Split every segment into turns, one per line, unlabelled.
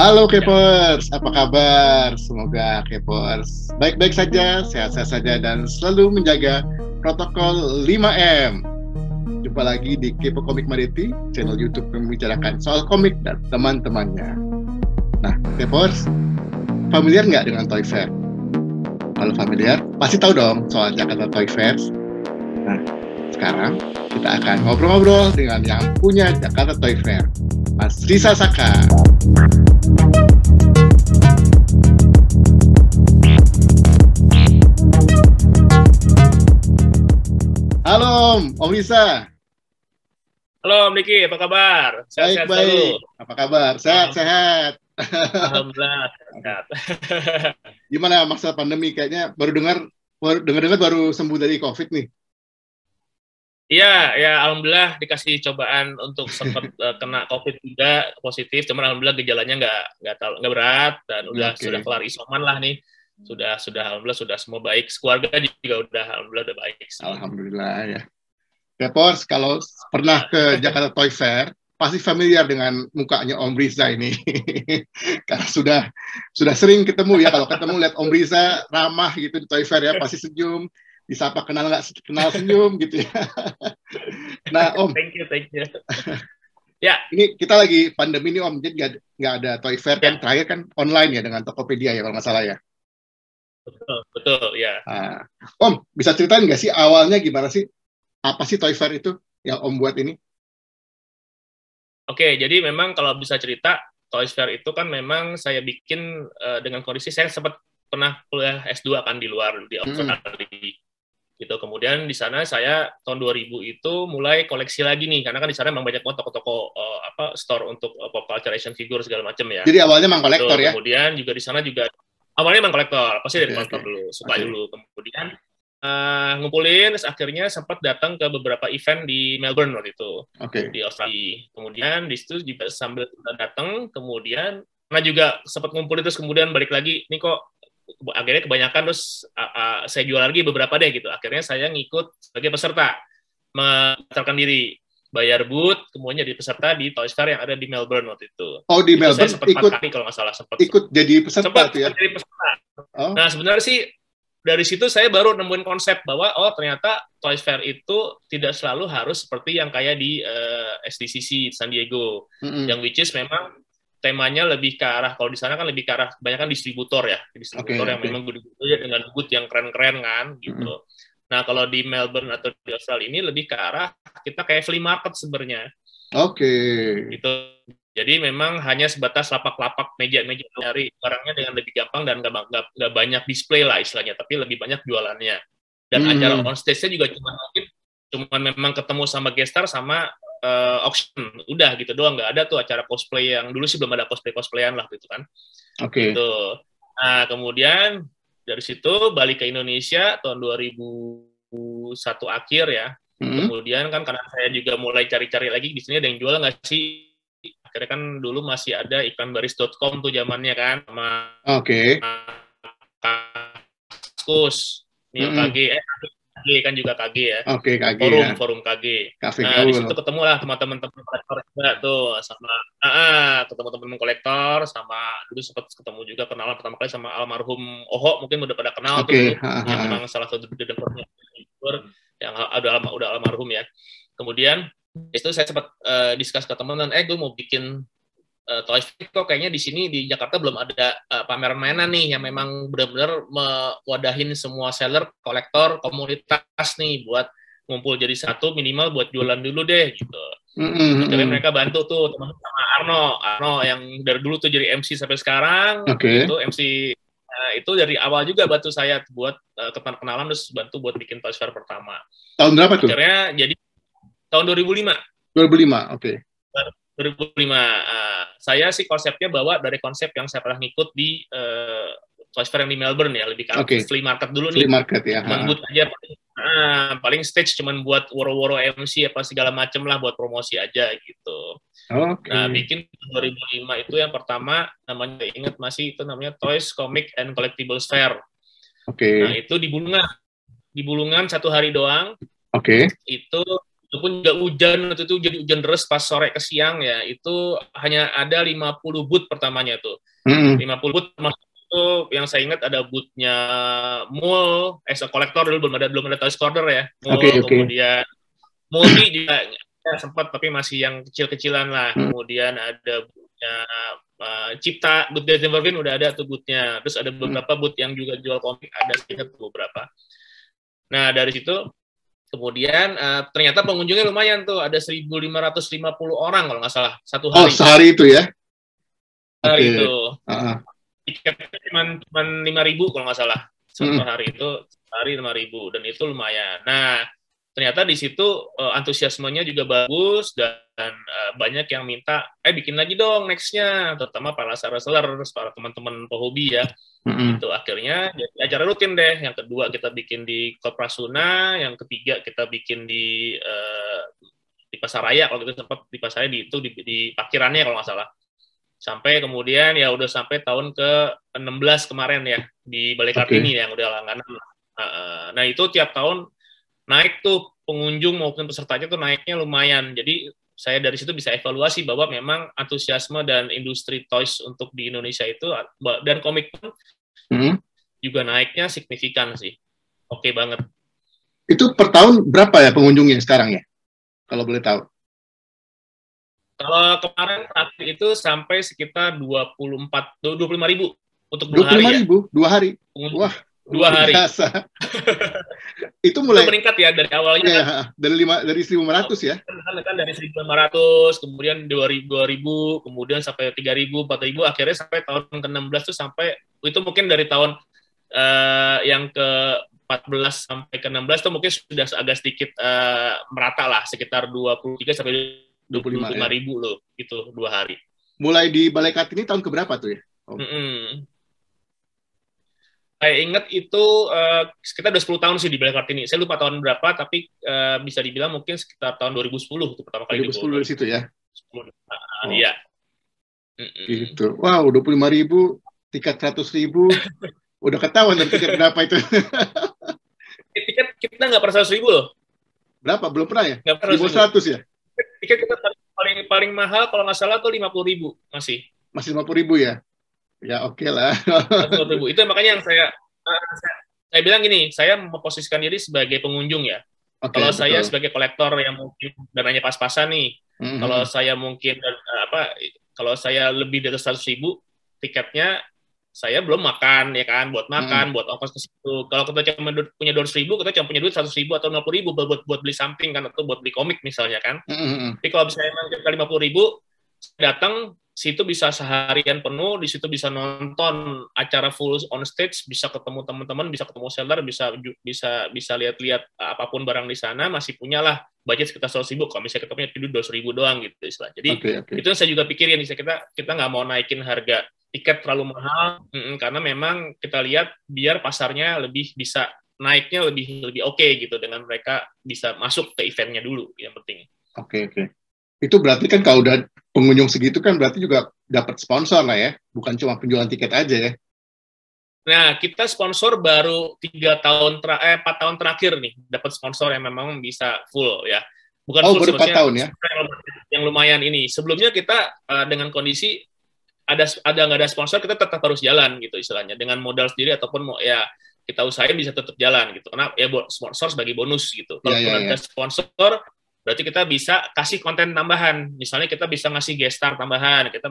Halo Kepers, apa kabar? Semoga Kepers baik-baik saja, sehat-sehat saja, dan selalu menjaga protokol 5M. Jumpa lagi di Kepo Komik Mariti, channel YouTube yang membicarakan soal komik dan teman-temannya. Nah, Kepers, familiar nggak dengan Toy Fair? Kalau familiar, pasti tahu dong soal Jakarta Toy Fair. Nah, sekarang kita akan ngobrol-ngobrol dengan yang punya Jakarta Toy Fair, Mas Risa Saka. Halo, Om Risa.
Halo, Om Diki, apa kabar?
Sehat-sehat selalu. Apa kabar? Sehat-sehat.
Alhamdulillah, sehat.
Gimana masa pandemi? Kayaknya dengar baru sembuh dari COVID nih.
Iya, ya Alhamdulillah dikasih cobaan untuk sempat kena COVID juga positif, cuman Alhamdulillah gejalanya nggak berat dan sudah kelar isoman lah nih. Sudah Alhamdulillah sudah semua baik. Keluarga juga Alhamdulillah udah baik sih.
Alhamdulillah ya. Kepors, kalau pernah ke Jakarta Toy Fair, pasti familiar dengan mukanya Om Riza ini. Karena sudah sering ketemu ya. Kalau ketemu lihat Om Riza ramah gitu di Toy Fair ya, pasti senyum. Disapa kenal nggak kenal senyum gitu ya. Nah Om,
thank you. Ya,
ini kita lagi pandemi nih Om, jadi nggak ada Toy Fair kan, terakhir kan online ya dengan Tokopedia ya kalau nggak salah ya.
Betul ya.
Nah, Om, bisa ceritain nggak sih awalnya gimana sih? Apa sih Toy Fair itu yang Om buat ini?
Oke, jadi memang kalau bisa cerita, Toy Fair itu kan memang saya bikin dengan kondisi saya sempat pernah kuliah S2 kan di luar, di Australia. Gitu. Kemudian di sana saya tahun 2000 itu mulai koleksi lagi nih, karena kan di sana memang banyak banget toko-toko store untuk pop culture action figure segala macam ya.
Jadi awalnya memang kolektor ya?
Kemudian juga di sana juga awalnya memang kolektor, pasti dari kolektor dulu, suka dulu. Kemudian ngumpulin, akhirnya sempat datang ke beberapa event di Melbourne waktu itu, di Australia. Kemudian di situ juga sambil datang, kemudian juga sempat ngumpulin terus kemudian balik lagi, ini kok akhirnya kebanyakan terus saya jual lagi beberapa deh gitu. Akhirnya saya ngikut sebagai peserta, mendaftarkan diri, bayar booth, kemudian jadi peserta di Toy Fair yang ada di Melbourne waktu itu.
Oh di Melbourne
saya sempat 4 kali kalau nggak salah
ikut jadi peserta
sempat
ya?
Jadi peserta. Oh. Nah sebenarnya sih dari situ saya baru nemuin konsep bahwa ternyata Toy Fair itu tidak selalu harus seperti yang kayak di SDCC San Diego, yang which is memang temanya lebih ke arah, kalau di sana kan lebih ke arah kebanyakan distributor ya, yang memang dengan booth yang keren-keren kan gitu. Nah kalau di Melbourne atau di Australia ini lebih ke arah kita kayak flea market sebenarnya. Gitu. Jadi memang hanya sebatas lapak-lapak meja-meja nyari barangnya dengan lebih gampang dan nggak banyak display lah istilahnya, tapi lebih banyak jualannya. Dan acara on stage-nya juga cuma memang ketemu sama guest star sama auction, udah gitu doang, nggak ada tuh acara cosplay yang dulu sih belum ada cosplayan lah gitu kan. Gitu. Nah kemudian dari situ balik ke Indonesia tahun 2001 akhir ya. Kemudian kan karena saya juga mulai cari-cari lagi di sini ada yang jual nggak sih? Akhirnya kan dulu masih ada iklanbaris.com tuh zamannya kan, sama Kaskus, KG kan juga KG ya.
KG
forum KG.
Kafe
nah, di situ ketemu lah sama teman-teman kolektor juga tuh, sama ketemu teman-teman kolektor, sama dulu sempat ketemu juga kenalan pertama kali sama almarhum Oho, mungkin udah pada kenal tuh dulu, yang memang salah satu developernya yang udah almarhum ya. Kemudian itu saya sempat discuss ke teman, gue mau bikin Toy Fair, kok kayaknya di sini di Jakarta belum ada pameran mainan nih yang memang benar-benar mewadahin semua seller, kolektor, komunitas nih buat ngumpul jadi satu minimal buat jualan dulu deh gitu. Jadi mereka bantu tuh teman sama Arno yang dari dulu tuh jadi MC sampai sekarang. Itu MC itu dari awal juga bantu saya buat kenalan, terus bantu buat bikin Toy Fair pertama.
Tahun berapa tuh?
Akhirnya jadi tahun 2005.
2005, oke.
2005. Saya sih konsepnya bawa dari konsep yang saya pernah ngikut di Toy Fair yang di Melbourne ya, lebih ke flea market dulu nih.
Flea market ya.
Cuman booth aja, paling stage cuman buat woro-woro MC apa segala macem lah, buat promosi aja gitu. Nah, bikin 2005 itu yang pertama, namanya ingat masih, itu namanya Toys, Comic, and Collectibles Fair. Nah, itu di Bulungan 1 hari doang. Itu walaupun juga hujan, waktu itu jadi hujan deras pas sore ke siang ya, itu hanya ada 50 booth pertamanya tuh. 50 booth termasuk itu yang saya ingat ada booth-nya Mall, as a collector dulu belum ada Toys Corner ya. Mall, kemudian Multi juga ya, sempat tapi masih yang kecil-kecilan lah. Kemudian ada booth-nya Cipta, booth Desembervin udah ada tuh booth-nya. Terus ada beberapa booth yang juga jual komik, ada sekitar beberapa. Nah, dari situ kemudian ternyata pengunjungnya lumayan tuh, ada 1.550 orang kalau nggak salah satu hari.
Oh, sehari itu ya?
Hari itu. Tiketnya cuma 5.000 kalau nggak salah. Satu hari itu, sehari 5.000 dan itu lumayan. Nah, ternyata di situ antusiasmenya juga bagus dan banyak yang minta, bikin lagi dong next-nya, terutama para reseller, para teman-teman pehobi ya. Itu akhirnya jadi acara rutin deh. Yang kedua kita bikin di Koprasuna, yang ketiga kita bikin di Pasaraya, kalau kita sempat di Pasaraya di parkirannya kalau nggak salah. Sampai kemudian ya udah sampai tahun ke-16 kemarin ya di Balai Kartini yang udah langganan. Nah itu tiap tahun naik tuh pengunjung maupun pesertanya tuh naiknya lumayan. Jadi saya dari situ bisa evaluasi bahwa memang antusiasme dan industri toys untuk di Indonesia itu dan komik pun juga naiknya signifikan sih. Oke banget.
Itu per tahun berapa ya pengunjungnya sekarang ya? Kalau boleh tahu.
Kalau kemarin terakhir itu sampai sekitar 25.000 untuk 2 hari.
25.000 2 hari. Wah.
2 hari.
Biasa. Itu mulai
meningkat ya dari awalnya.
Ya, dari 1.500 ya.
Kan dari 1.500, kemudian 2.000, kemudian sampai 3.000, 4.000, akhirnya sampai tahun ke-16 tuh sampai itu mungkin dari tahun yang ke-14 sampai ke-16 tuh mungkin sudah agak sedikit merata lah, sekitar 23 sampai 25.000 loh, itu 2 hari.
Mulai di Balai Kartini tahun keberapa tuh ya?
Saya ingat itu sekitar udah 10 tahun sih di Balai Kartini. Saya lupa tahun berapa, tapi bisa dibilang mungkin sekitar tahun 2010 itu pertama kali.
2010 di situ ya?
Iya.
Gitu. Wow, 25.000, tiket 100.000, udah ketahuan dari tiket berapa itu.
Tiket kita nggak pernah 100.000 loh.
Berapa? Belum pernah ya?
Nggak pernah
1.100 ya?
Tiket kita paling mahal kalau nggak salah tuh 50.000 masih.
Masih 50.000 ya? Ya oke lah.
50.000. Itu makanya yang saya bilang gini, saya memposisikan diri sebagai pengunjung ya. Kalau saya sebagai kolektor yang mungkin dananya pas-pasan nih, kalau saya mungkin kalau saya lebih dari 100.000 tiketnya, saya belum makan ya kan, buat makan, buat ongkos ke situ. Kalau kita cuma punya 200.000, kita cuma punya duit 100.000 atau 50.000 buat beli something kan, atau buat beli komik misalnya kan. Tapi kalau misalnya kita 50.000 datang situ bisa seharian penuh, di situ bisa nonton acara full on stage, bisa ketemu teman-teman, bisa ketemu seller, bisa lihat-lihat apapun barang di sana, masih punyalah budget sekitar 100.000. Kalau misalnya kita punya tidur 200.000 doang gitu istilah. Jadi itu yang saya juga pikirin, kita nggak mau naikin harga tiket terlalu mahal, karena memang kita lihat biar pasarnya lebih bisa naiknya lebih oke gitu, dengan mereka bisa masuk ke eventnya dulu yang penting.
Oke. Itu berarti kan kalau udah pengunjung segitu kan berarti juga dapat sponsor lah ya, bukan cuma penjualan tiket aja ya.
Nah, kita sponsor baru 4 tahun terakhir nih dapat sponsor yang memang bisa full ya. Bukan full,
baru 4 tahun ya.
Yang lumayan ini. Sebelumnya kita dengan kondisi ada nggak ada sponsor, kita tetap harus jalan gitu istilahnya, dengan modal sendiri ataupun ya kita usahain bisa tetap jalan gitu. Karena ya sponsor sebagai bonus gitu. Kalau ada sponsor berarti kita bisa kasih konten tambahan. Misalnya kita bisa ngasih guest star tambahan, kita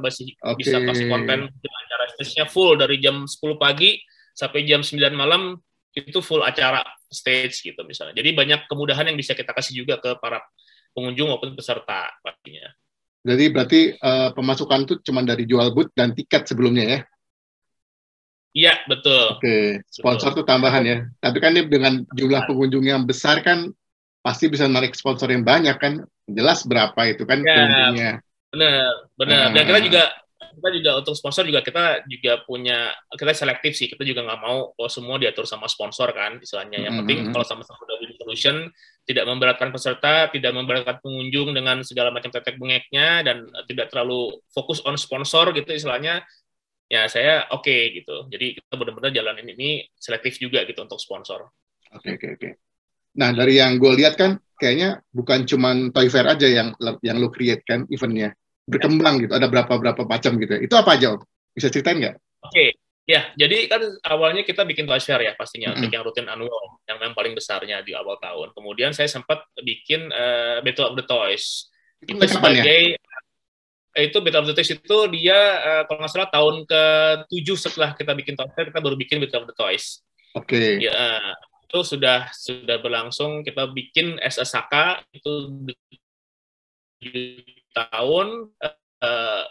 bisa kasih konten acara stage-nya full dari jam 10 pagi sampai jam 9 malam, itu full acara stage gitu misalnya. Jadi banyak kemudahan yang bisa kita kasih juga ke para pengunjung maupun peserta pastinya.
Jadi berarti pemasukan itu cuma dari jual booth dan tiket sebelumnya ya?
Iya, betul.
Oke, sponsor itu tambahan ya. Tapi kan ini dengan jumlah pengunjung yang besar kan pasti bisa narik sponsor yang banyak kan, jelas berapa itu kan pengunjungnya.
Benar. Dan kita juga untuk sponsor juga kita selektif sih, kita juga nggak mau semua diatur sama sponsor kan istilahnya. Yang penting kalau sama-sama udah win solution, tidak memberatkan peserta, tidak memberatkan pengunjung dengan segala macam tetek bengeknya, dan tidak terlalu fokus on sponsor gitu istilahnya. Ya saya oke gitu. Jadi kita benar-benar jalanin ini selektif juga gitu untuk sponsor.
Oke. Nah, dari yang gue lihat kan, kayaknya bukan cuman Toy Fair aja yang lo create kan eventnya, berkembang gitu. Ada berapa macam gitu. Itu apa aja, Om? Bisa ceritain nggak?
Oke. Ya, jadi kan awalnya kita bikin Toy Fair ya pastinya, untuk yang rutin annual, yang memang paling besarnya di awal tahun. Kemudian saya sempat bikin Battle of the Toys. Itu sebagai itu Battle of the Toys itu dia kalau nggak salah tahun ke-7 setelah kita bikin Toy Fair, kita baru bikin Battle of the Toys.
Oke.
Ya, itu sudah berlangsung. Kita bikin SSK itu tahun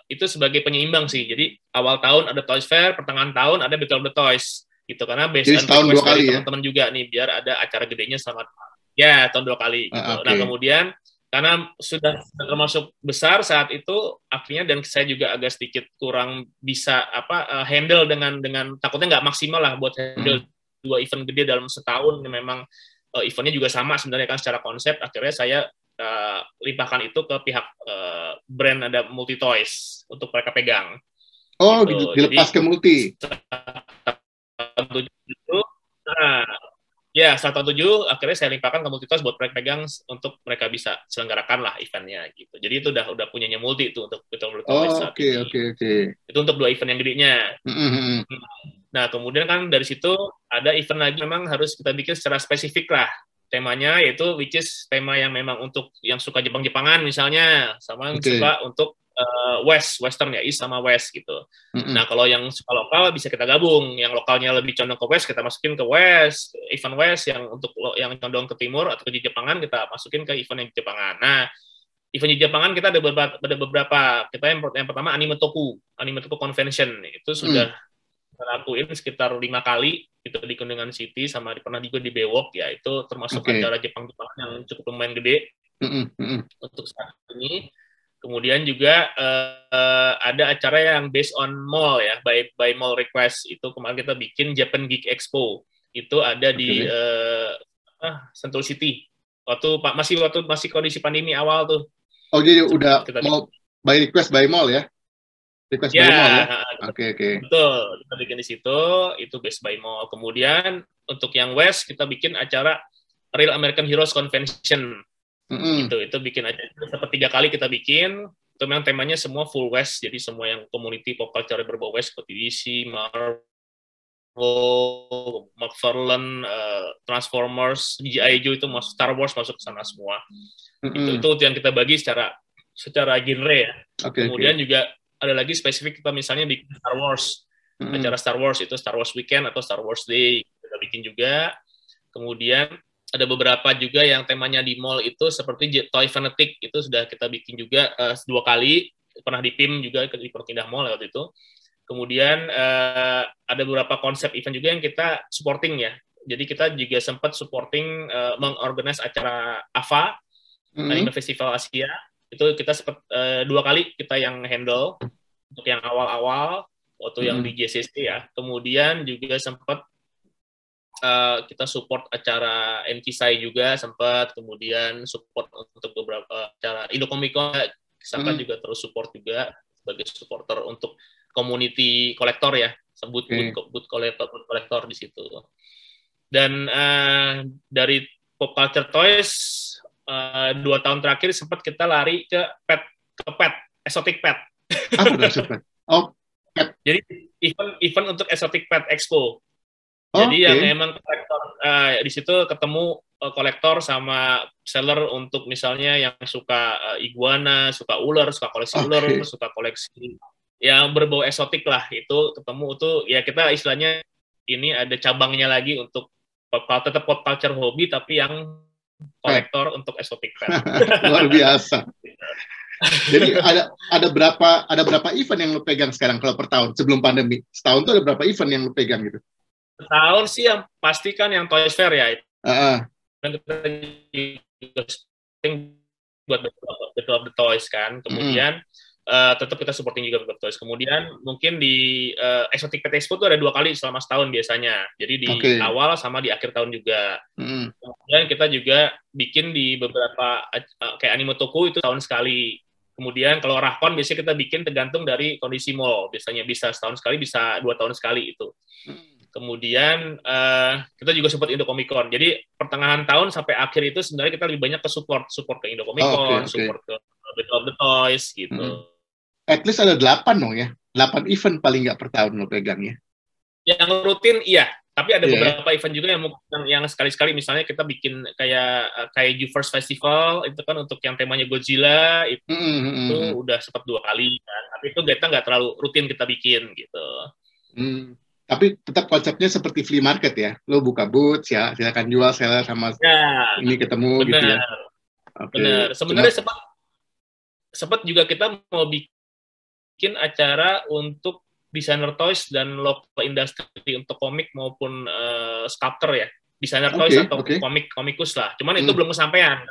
itu sebagai penyeimbang sih. Jadi awal tahun ada Toys Fair, pertengahan tahun ada Battle of the Toys gitu, karena based on request dari teman-teman juga nih, biar ada acara gedenya sama tahun 2 kali gitu. Nah, kemudian karena sudah termasuk besar saat itu akhirnya, dan saya juga agak sedikit kurang bisa handle dengan takutnya nggak maksimal lah buat handle 2 event gede dalam setahun. Memang eventnya juga sama sebenarnya kan secara konsep. Akhirnya saya limpahkan itu ke pihak brand, ada Multi Toys untuk mereka pegang.
Oh, gitu. Dilepas ke Multi.
Saat tahun 7 akhirnya saya limpahkan ke Multi Toys buat mereka pegang untuk mereka bisa selenggarakan lah eventnya gitu. Jadi itu udah punyanya Multi itu untuk Multi Toys.
Oke.
Itu untuk 2 event yang gedenya. Nah, kemudian kan dari situ ada event lagi memang harus kita bikin secara spesifik lah temanya, yaitu which is tema yang memang untuk yang suka Jepang-Jepangan misalnya, sama yang suka untuk Western ya, East sama West gitu. Nah, kalau yang suka lokal bisa kita gabung, yang lokalnya lebih condong ke West kita masukin ke West, event West, yang untuk yang condong ke Timur atau ke Jepangan kita masukin ke event yang Jepangan. Nah, event Jepangan kita ada beberapa. Kita yang pertama Anime Toku Convention, itu sudah kita lakuin sekitar 5 kali itu di Kuningan City, sama pernah juga di Bewok ya, itu termasuk acara Jepang-Jepangan yang cukup lumayan gede untuk saat ini. Kemudian juga ada acara yang based on mall ya, by mall request. Itu kemarin kita bikin Japan Geek Expo. Itu ada di Sentul City. Masih kondisi pandemi awal tuh.
Oh, jadi udah mau by request by mall ya? Request by mall ya? Oke.
Betul, kita bikin di situ, itu based by mall. Kemudian untuk yang West kita bikin acara Real American Heroes Convention. Itu bikin aja seperti 3 kali kita bikin. Itu memang temanya semua full West, jadi semua yang community pop culture berbau West seperti DC, Marvel, McFarlane, Transformers, G.I. Joe, itu masuk, Star Wars masuk ke sana semua. Itu yang kita bagi secara genre ya. Kemudian juga ada lagi spesifik, kita misalnya bikin Star Wars, acara Star Wars itu Star Wars Weekend atau Star Wars Day kita bikin juga. Kemudian ada beberapa juga yang temanya di mall itu seperti Toy Fanatic, itu sudah kita bikin juga 2 kali, pernah di PIM juga di Perkindah Mall waktu itu. Kemudian ada beberapa konsep event juga yang kita supporting ya. Jadi kita juga sempat supporting mengorganize acara AVA, Anime Festival Asia. Itu kita sempat 2 kali kita yang handle untuk yang awal-awal waktu yang di JCC ya. Kemudian juga sempat kita support acara Enkisai juga sempat, kemudian support untuk beberapa acara Indocomic-Con, Saka juga terus support juga sebagai supporter untuk community kolektor ya, sebut booth kolektor di situ. Dan dari Pop Culture Toys 2 tahun terakhir sempat kita lari ke pet, exotic pet.
Apa exotic pet? Oh, pet.
Jadi event untuk Exotic Pet Expo. Jadi yang emang kolektor di situ ketemu kolektor sama seller untuk misalnya yang suka iguana, suka ular, suka koleksi ular, suka koleksi yang berbau eksotik lah, itu ketemu tuh ya, kita istilahnya ini ada cabangnya lagi untuk tetap pop culture hobi tapi yang kolektor untuk eksotik pet.
Luar biasa. Jadi ada berapa event yang lo pegang sekarang kalau per tahun sebelum pandemi? Setahun tuh ada berapa event yang lo pegang gitu?
Tahun sih yang pasti kan yang Toys Fair ya. Dan kita juga buat Battle of the Toys kan. Kemudian tetap kita supporting juga Battle of the Toys. Kemudian mungkin di Exotic Pet Expo itu ada 2 kali selama setahun biasanya. Jadi di awal sama di akhir tahun juga. Kemudian kita juga bikin di beberapa kayak Anime Toku itu tahun sekali. Kemudian kalau Rahkon biasanya kita bikin tergantung dari kondisi mall. Biasanya bisa setahun sekali, bisa 2 tahun sekali itu. Kemudian kita juga support Indo Comic Con. Jadi pertengahan tahun sampai akhir itu sebenarnya kita lebih banyak ke support ke Indo Comic Con, support ke Battle of the Toys gitu.
At least ada 8 dong ya. 8 event paling nggak per tahun lo pegang ya.
Yang rutin iya, tapi ada beberapa event juga yang sekali-sekali, misalnya kita bikin kayak U-Verse Festival itu kan untuk yang temanya Godzilla itu udah sempat 2 kali kan. Tapi itu kita nggak terlalu rutin kita bikin gitu.
Tapi tetap konsepnya seperti flea market ya. Lo buka booth ya, silakan jual, seller sama ini ketemu gitu ya.
Benar. Sebenarnya sempat juga kita mau bikin acara untuk desainer toys dan local industri untuk komik maupun sculptor ya, desainer toys atau komikus lah. Cuman itu belum kesampaian,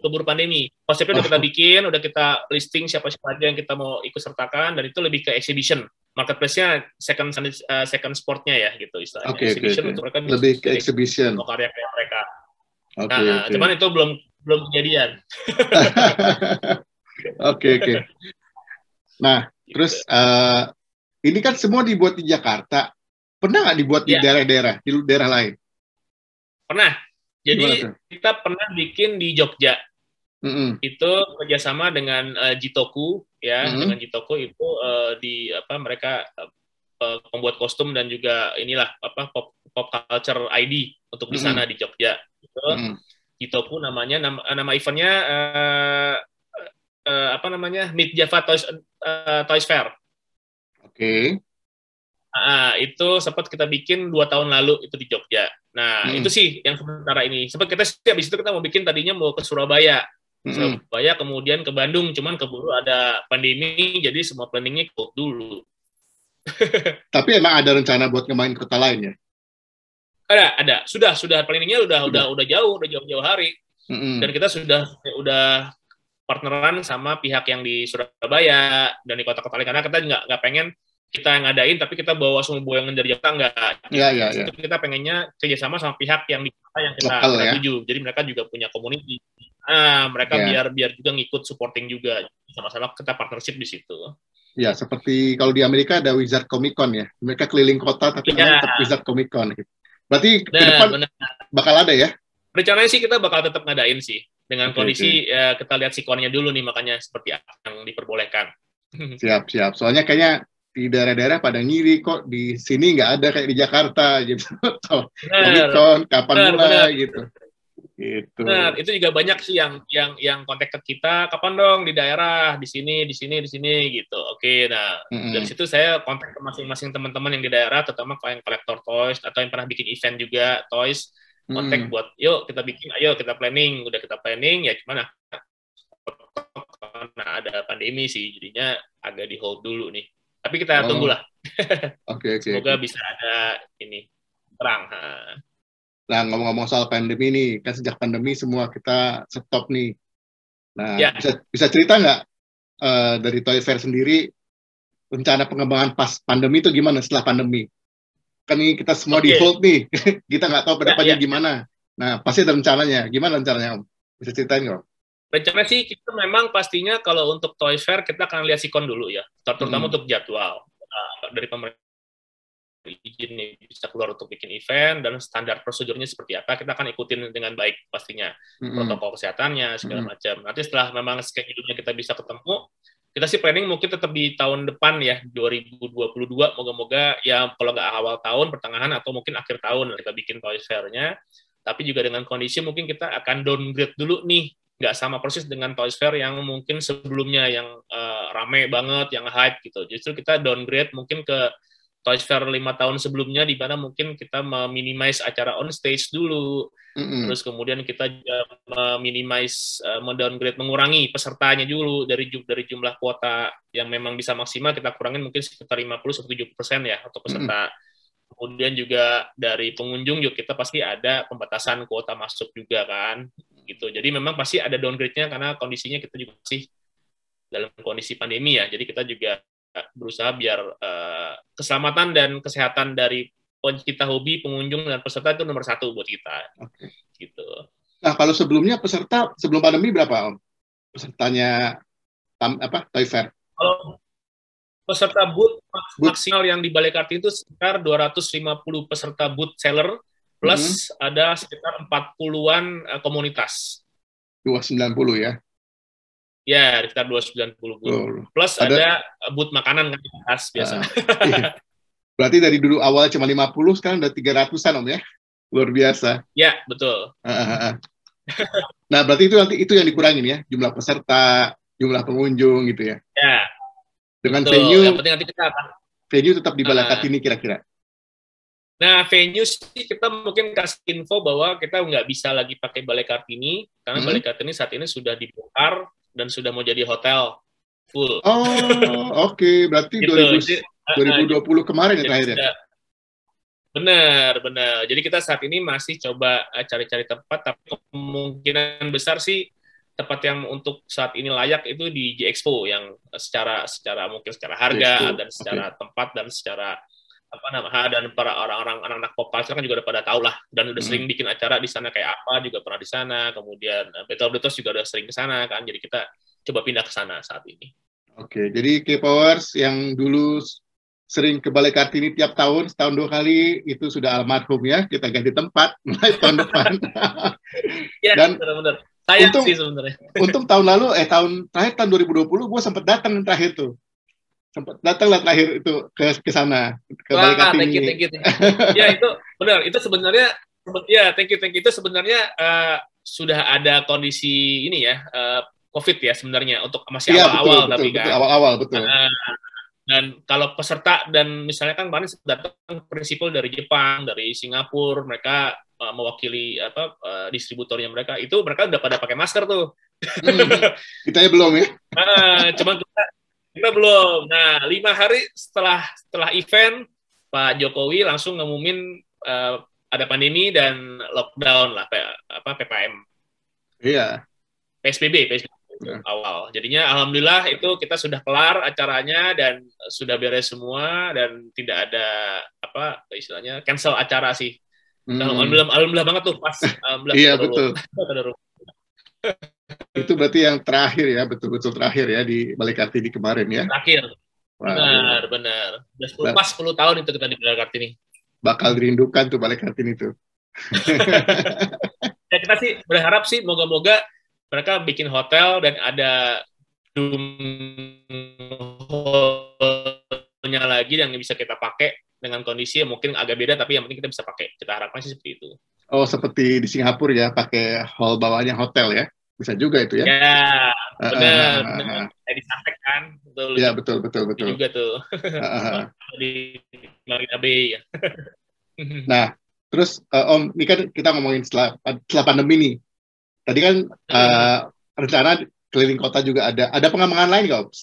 keburu pandemi. Konsepnya udah kita bikin, udah kita listing siapa-siapa aja yang kita mau ikut sertakan, dan itu lebih ke exhibition. Marketplace-nya second sportnya ya gitu istilahnya. Exhibition untuk mereka
lebih ke exhibition.
Untuk karya-karya mereka. Cuman itu belum kejadian.
Oke. Nah, terus ini kan semua dibuat di Jakarta. Pernah nggak dibuat di daerah-daerah, di daerah lain?
Pernah. Jadi kita pernah bikin di Jogja. Itu kerjasama dengan Jitoku ya. Dengan Jitoku itu mereka pembuat kostum dan juga inilah pop culture ID untuk di sana di Jogja. Itu Jitoku namanya, nama eventnya Meet Java Toys Fair. Itu sempat kita bikin 2 tahun lalu itu di Jogja. Nah, itu sih yang sementara ini. Sempat kita habis itu kita mau bikin, tadinya mau ke Surabaya. Surabaya kemudian ke Bandung, cuman keburu ada pandemi, jadi semua planningnya ikut dulu.
Tapi emang ada rencana buat ngembangin kota lain ya?
Ada. Sudah planningnya udah jauh hari. Dan kita udah partneran sama pihak yang di Surabaya dan di kota-kota lain, karena kita nggak pengen kita yang ngadain tapi kita bawa semua boyangan dari Jakarta, nggak. Itu kita pengennya kerjasama sama pihak yang di kota yang kita tuju. Jadi mereka juga punya community. Mereka biar juga ngikut supporting juga, sama-sama kita partnership di situ.
Ya, seperti kalau di Amerika ada Wizard Comic Con ya, mereka keliling kota tapi tetap Wizard Comic Con. Berarti ke depan bakal ada ya?
Rencananya sih kita bakal tetap ngadain sih. Dengan kondisi kita lihat sikonnya dulu nih, makanya seperti apa yang diperbolehkan.
Siap. Soalnya kayaknya di daerah-daerah pada ngiri kok di sini nggak ada kayak di Jakarta gitu. Comic-Con kapan mulai gitu.
Nah, itu juga banyak sih yang kontak ke kita, kapan dong di daerah, di sini gitu. Oke, nah dari situ saya kontak ke masing-masing teman-teman yang di daerah, terutama yang kolektor toys atau yang pernah bikin event juga toys. Kontak buat yuk kita bikin, ayo kita planning. Udah kita planning ya, gimana karena ada pandemi sih jadinya agak di hold dulu nih, tapi kita tunggulah. Semoga bisa ada ini terang.
Nah, ngomong-ngomong soal pandemi nih, kan sejak pandemi semua kita stop nih. Nah, bisa cerita nggak dari Toy Fair sendiri rencana pengembangan pas pandemi itu gimana setelah pandemi? Kan ini kita semua di hold nih, kita nggak tahu kedepannya gimana. Nah, pasti ada rencananya. Gimana rencananya, Om? Bisa ceritain nggak, Om?
Rencana sih kita memang pastinya kalau untuk Toy Fair kita akan lihat sikon dulu ya, terutama untuk jadwal. Dari pemerintah izin nih bisa keluar untuk bikin event dan standar prosedurnya seperti apa, kita akan ikutin dengan baik pastinya. Protokol kesehatannya, segala macam. Nanti setelah memang schedule-nya kita bisa ketemu, kita sih planning mungkin tetap di tahun depan ya, 2022, moga-moga ya kalau nggak awal tahun, pertengahan atau mungkin akhir tahun kita bikin Toys Fair-nya. Tapi juga dengan kondisi mungkin kita akan downgrade dulu nih, nggak sama persis dengan Toys Fair yang mungkin sebelumnya yang rame banget, yang hype gitu. Justru kita downgrade mungkin ke Toys Fair 5 tahun sebelumnya, di mana mungkin kita meminimize acara on stage dulu, terus kemudian kita meminimize, mendowngrade, mengurangi pesertanya dulu dari jumlah kuota yang memang bisa maksimal, kita kurangin mungkin sekitar 50-70% ya untuk peserta. Kemudian juga dari pengunjung juga kita pasti ada pembatasan kuota masuk juga kan, gitu. Jadi memang pasti ada downgrade-nya karena kondisinya kita juga masih dalam kondisi pandemi ya. Jadi kita juga berusaha biar keselamatan dan kesehatan dari pencinta hobi, pengunjung dan peserta itu nomor 1 buat kita. Gitu.
Nah, kalau sebelumnya peserta sebelum pandemi berapa, Om? Pesertanya Toy Fair?
Kalau peserta booth maksimal yang di Balai Kartini itu sekitar 250 peserta booth seller plus ada sekitar 40-an komunitas.
290 ya?
Ya, sekitar 290 booth. Plus ada booth makanan kan khas biasa.
Iya. Berarti dari dulu awal cuma 50, sekarang udah 300-an Om ya? Luar biasa.
Ya, betul.
Nah, berarti itu yang dikurangin ya, jumlah peserta, jumlah pengunjung gitu ya.
Ya.
Dengan
betul.
venue,
yang penting nanti kita akan
venue tetap di Balai Kartini kira-kira.
Nah, venue sih kita mungkin kasih info bahwa kita nggak bisa lagi pakai Balai Kartini karena Balai Kartini saat ini sudah dibongkar dan sudah mau jadi hotel full.
Oh, oke. Berarti gitu. 2020 kemarin ya terakhir ya?
Benar. Jadi kita saat ini masih coba cari-cari tempat, tapi kemungkinan besar sih tempat yang untuk saat ini layak itu di J-Expo yang secara mungkin secara harga dan secara tempat dan secara dan para orang-orang anak-anak pop culture kan juga udah pada tahu lah dan udah sering bikin acara di sana kayak apa juga pernah di sana, kemudian Betos juga udah sering ke sana kan, jadi kita coba pindah ke sana saat ini.
Oke, jadi K-Powers yang dulu sering ke Balai Kartini tiap tahun, setahun 2 kali, itu sudah almarhum ya, kita ganti tempat mulai tahun depan.
Ya, dan benar-benar. Sayang sih sebenarnya.
Untung tahun lalu, tahun 2020, gue sempat datang terakhir tuh. Sempat datang lah terakhir itu ke sana, ke Balai Kartini.
Thank you. Ya, itu benar. Itu sebenarnya, thank you. Itu sebenarnya sudah ada kondisi ini ya, COVID ya sebenarnya, untuk masih awal-awal.
Betul, awal-awal, betul.
Dan kalau peserta dan misalnya kan kemarin datang prinsipal dari Jepang, dari Singapura, mereka mewakili distributornya mereka, itu mereka udah pada pakai masker tuh.
Kita belum ya?
Cuma kita belum. Nah, 5 hari setelah event, Pak Jokowi langsung ngumumin ada pandemi dan lockdown lah, PPKM.
Iya.
PSBB. Awal. Jadinya alhamdulillah itu kita sudah kelar acaranya dan sudah beres semua dan tidak ada istilahnya cancel acara sih. Alhamdulillah banget tuh pas.
Iya betul. Itu berarti yang terakhir ya, betul-betul terakhir ya di Balai Kartini kemarin ya.
Terakhir. Benar. Pas 10 tahun itu kita di Balai Kartini.
Bakal dirindukan tuh Balai Kartini tuh.
Ya kita sih berharap sih moga-moga mereka bikin hotel dan ada hall-nya lagi yang bisa kita pakai dengan kondisi yang mungkin agak beda, tapi yang penting kita bisa pakai. Kita harapkan sih seperti itu.
Oh, seperti di Singapura ya, pakai hall bawahnya hotel ya? Bisa juga itu ya?
Ya, benar. Kayak di Santek kan?
Iya, betul.
Juga tuh. Di Marina Bay.
Nah, terus Om, ini kan kita ngomongin setelah pandemi nih. Tadi kan rencana keliling kota juga ada pengembangan lain nggak,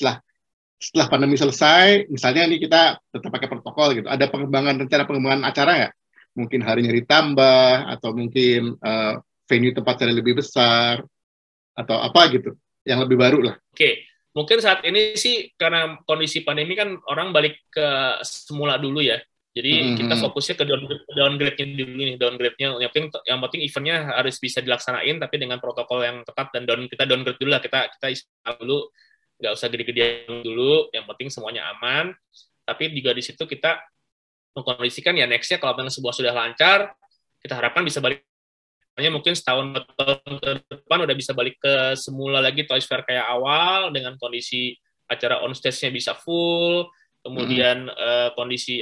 setelah pandemi selesai, misalnya nih kita tetap pakai protokol gitu, ada rencana pengembangan acara nggak? Mungkin harinya ditambah atau mungkin venue tempatnya lebih besar atau apa gitu, yang lebih baru lah.
Oke, mungkin saat ini sih karena kondisi pandemi kan orang balik ke semula dulu ya. Jadi kita fokusnya ke downgrade-nya dulu nih, downgrade-nya. Yang penting event-nya harus bisa dilaksanain, tapi dengan protokol yang ketat dan kita downgrade dulu lah. Kita dulu, nggak usah gede-gedean dulu. Yang penting semuanya aman. Tapi juga di situ kita mengkondisikan ya next-nya kalau memang sebuah sudah lancar, kita harapkan bisa balik. Mungkin setahun ke depan udah bisa balik ke semula lagi Toys Fair kayak awal dengan kondisi acara on stage-nya bisa full. Kemudian kondisi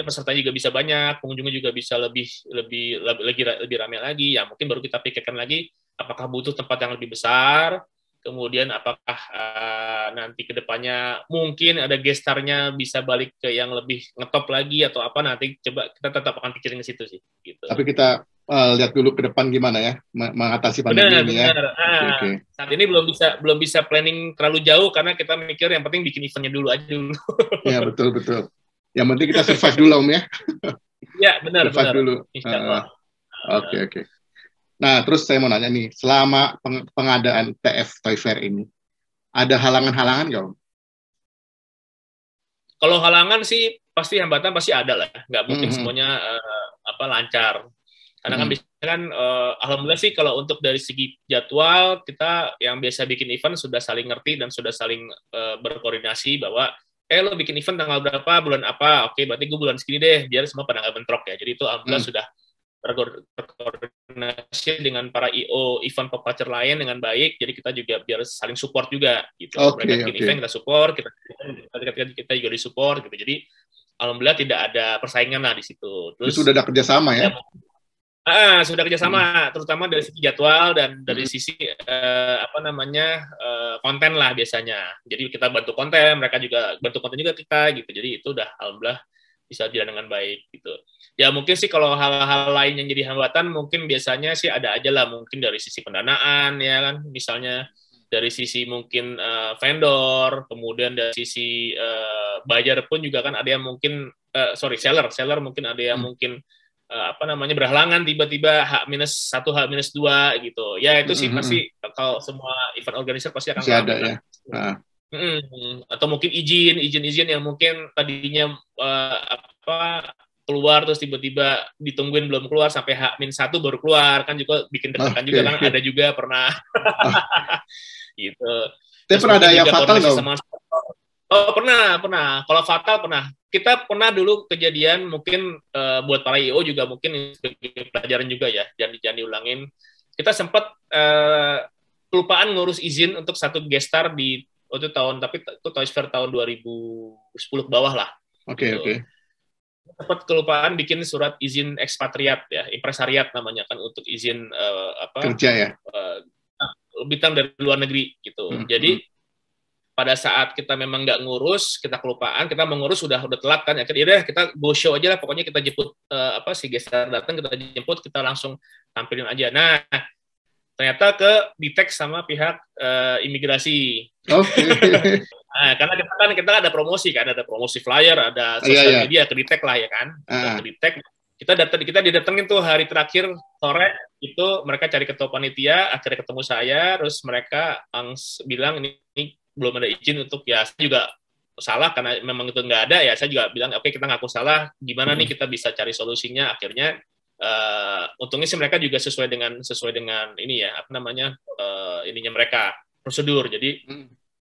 peserta juga bisa banyak, pengunjungnya juga bisa lebih ramai lagi. Ya mungkin baru kita pikirkan lagi apakah butuh tempat yang lebih besar. Kemudian apakah nanti ke depannya mungkin ada gestarnya bisa balik ke yang lebih ngetop lagi atau apa, nanti coba kita tetap akan pikirin ke situ sih. Gitu.
Tapi kita lihat dulu ke depan gimana ya mengatasi pandemi ini ya.
Okay. Saat ini belum bisa planning terlalu jauh karena kita mikir yang penting bikin eventnya dulu aja dulu.
Ya betul. Yang penting kita survive dulu Om ya.
Ya benar.
Survive dulu. Oke. Nah terus saya mau nanya nih, selama pengadaan TF Toy Fair ini ada halangan-halangan nggak Om?
Kalau halangan sih pasti hambatan pasti ada lah, nggak mungkin semuanya lancar. Karena kan biasanya kan alhamdulillah sih kalau untuk dari segi jadwal kita yang biasa bikin event sudah saling ngerti dan sudah saling berkoordinasi bahwa lo bikin event tanggal berapa, bulan apa, oke berarti gue bulan segini deh, biar semua pada nggak bentrok ya. Jadi itu alhamdulillah sudah berkoordinasi dengan para IO event pop culture lain dengan baik, jadi kita juga biar saling support juga gitu. Mereka bikin event kita support, kita juga disupport gitu. Jadi alhamdulillah tidak ada persaingan lah di situ. Terus
sudah ada kerjasama ya?
Sudah kerjasama, terutama dari sisi jadwal dan dari sisi konten lah biasanya. Jadi kita bantu konten, mereka juga bantu konten juga kita gitu. Jadi itu udah alhamdulillah bisa jalan dengan baik gitu. Ya mungkin sih kalau hal-hal lain yang jadi hambatan mungkin biasanya sih ada aja lah, mungkin dari sisi pendanaan ya kan, misalnya dari sisi mungkin vendor, kemudian dari sisi buyer pun juga kan ada yang mungkin seller mungkin ada yang mungkin berhalangan tiba-tiba H-1 H-2 gitu. Ya itu sih pasti kalau semua event organizer pasti akan
ada ya.
Atau mungkin izin yang mungkin tadinya keluar terus tiba-tiba ditungguin belum keluar sampai H-1 baru keluar, kan juga bikin deg-degan juga kan, ada juga pernah gitu.
Tapi pernah ada yang fatal nggak?
Oh pernah. Kalau fatal pernah. Kita pernah dulu kejadian mungkin buat para IO juga mungkin sebagai pelajaran juga ya, jangan diulangin. Kita sempat kelupaan ngurus izin untuk satu guest star di waktu tapi itu Toys Fair tahun 2010 ke bawah lah.
Oke.
Sempat kelupaan bikin surat izin ekspatriat ya, impresariat namanya kan, untuk izin
kerja ya.
Bintang dari luar negeri gitu. Jadi pada saat kita memang nggak ngurus, kita kelupaan, kita mengurus udah telat kan, akhirnya kita go show aja lah, pokoknya kita jemput si guest star datang, kita jemput, kita langsung tampilin aja. Nah ternyata detect sama pihak imigrasi. Nah, karena kita ada promosi kan, ada promosi flyer, ada sosial media, ke detect lah ya kan, ke detect. Kita didatengin tuh hari terakhir sore itu, mereka cari ketua panitia, akhirnya ketemu saya, terus mereka bilang ini belum ada izin untuk, ya saya juga salah karena memang itu nggak ada ya, saya juga bilang oke, kita ngaku salah, gimana nih kita bisa cari solusinya. Akhirnya untungnya sih mereka juga sesuai dengan ini ya ininya mereka prosedur. Jadi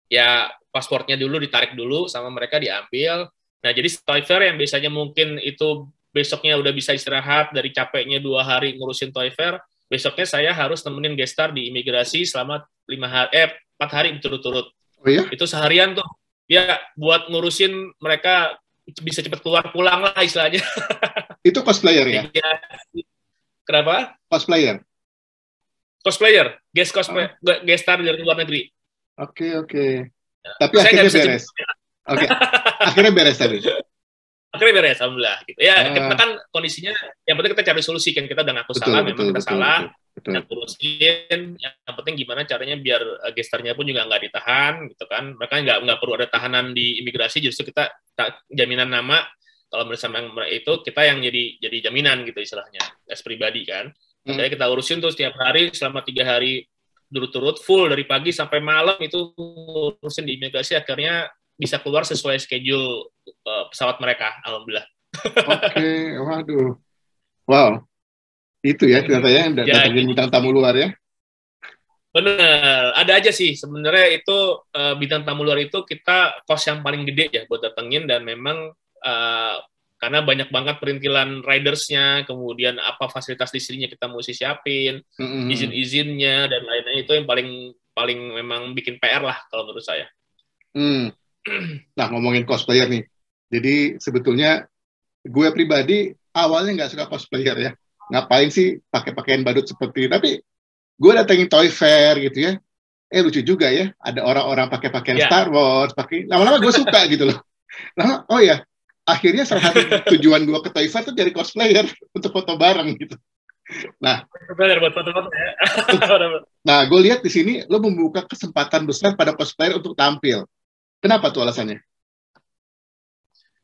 ya pasportnya dulu ditarik dulu sama mereka, diambil. Nah jadi Toy Fair yang biasanya mungkin itu besoknya udah bisa istirahat dari capeknya 2 hari ngurusin Toy Fair, besoknya saya harus nemenin guest star di imigrasi selama 4 hari berturut-turut.
Oh iya?
Itu seharian tuh ya buat ngurusin mereka bisa cepat keluar pulang lah istilahnya.
Itu cosplayer ya?
Kenapa?
Cosplayer,
guest star dari luar negeri.
Oke. Tapi akhirnya beres. Oke. Akhirnya beres tadi.
Akhirnya beres, alhamdulillah. Gitu. Ya, kita kan kondisinya, yang penting kita cari solusi kan, kita udah ngaku salah, memang kita salah. Kita urusin, yang penting gimana caranya biar gestarnya pun juga nggak ditahan, gitu kan. Mereka nggak perlu ada tahanan di imigrasi, justru kita jaminan nama. Kalau bersama itu kita yang jadi jaminan gitu istilahnya, as pribadi kan. Jadi kita urusin tuh setiap hari selama 3 hari turut-turut full dari pagi sampai malam itu urusin di imigrasi, akhirnya bisa keluar sesuai schedule pesawat mereka, alhamdulillah.
Oke, waduh, wow, itu ya ternyata ya datangin bintang tamu luar ya.
Bener, ada aja sih sebenarnya itu bintang tamu luar itu kita cost yang paling gede ya buat datengin, dan memang karena banyak banget perintilan ridersnya, kemudian apa fasilitas di sininya kita mesti siapin, izin-izinnya dan lain-lain, itu yang paling memang bikin PR lah kalau menurut saya.
Nah ngomongin cosplayer nih, jadi sebetulnya gue pribadi awalnya nggak suka cosplayer ya, ngapain sih pakai pakaian badut seperti ini, tapi gue datengin Toy Fair gitu ya, lucu juga ya, ada orang-orang pakai pakaian Star Wars, lama-lama gue suka gitu loh. Lama, oh ya, akhirnya salah satu tujuan gue ke Toy Fair tuh jadi cosplayer untuk foto bareng gitu. Nah,
buat foto-foto ya.
Nah, gue lihat di sini lo membuka kesempatan besar pada cosplayer untuk tampil. Kenapa tuh alasannya?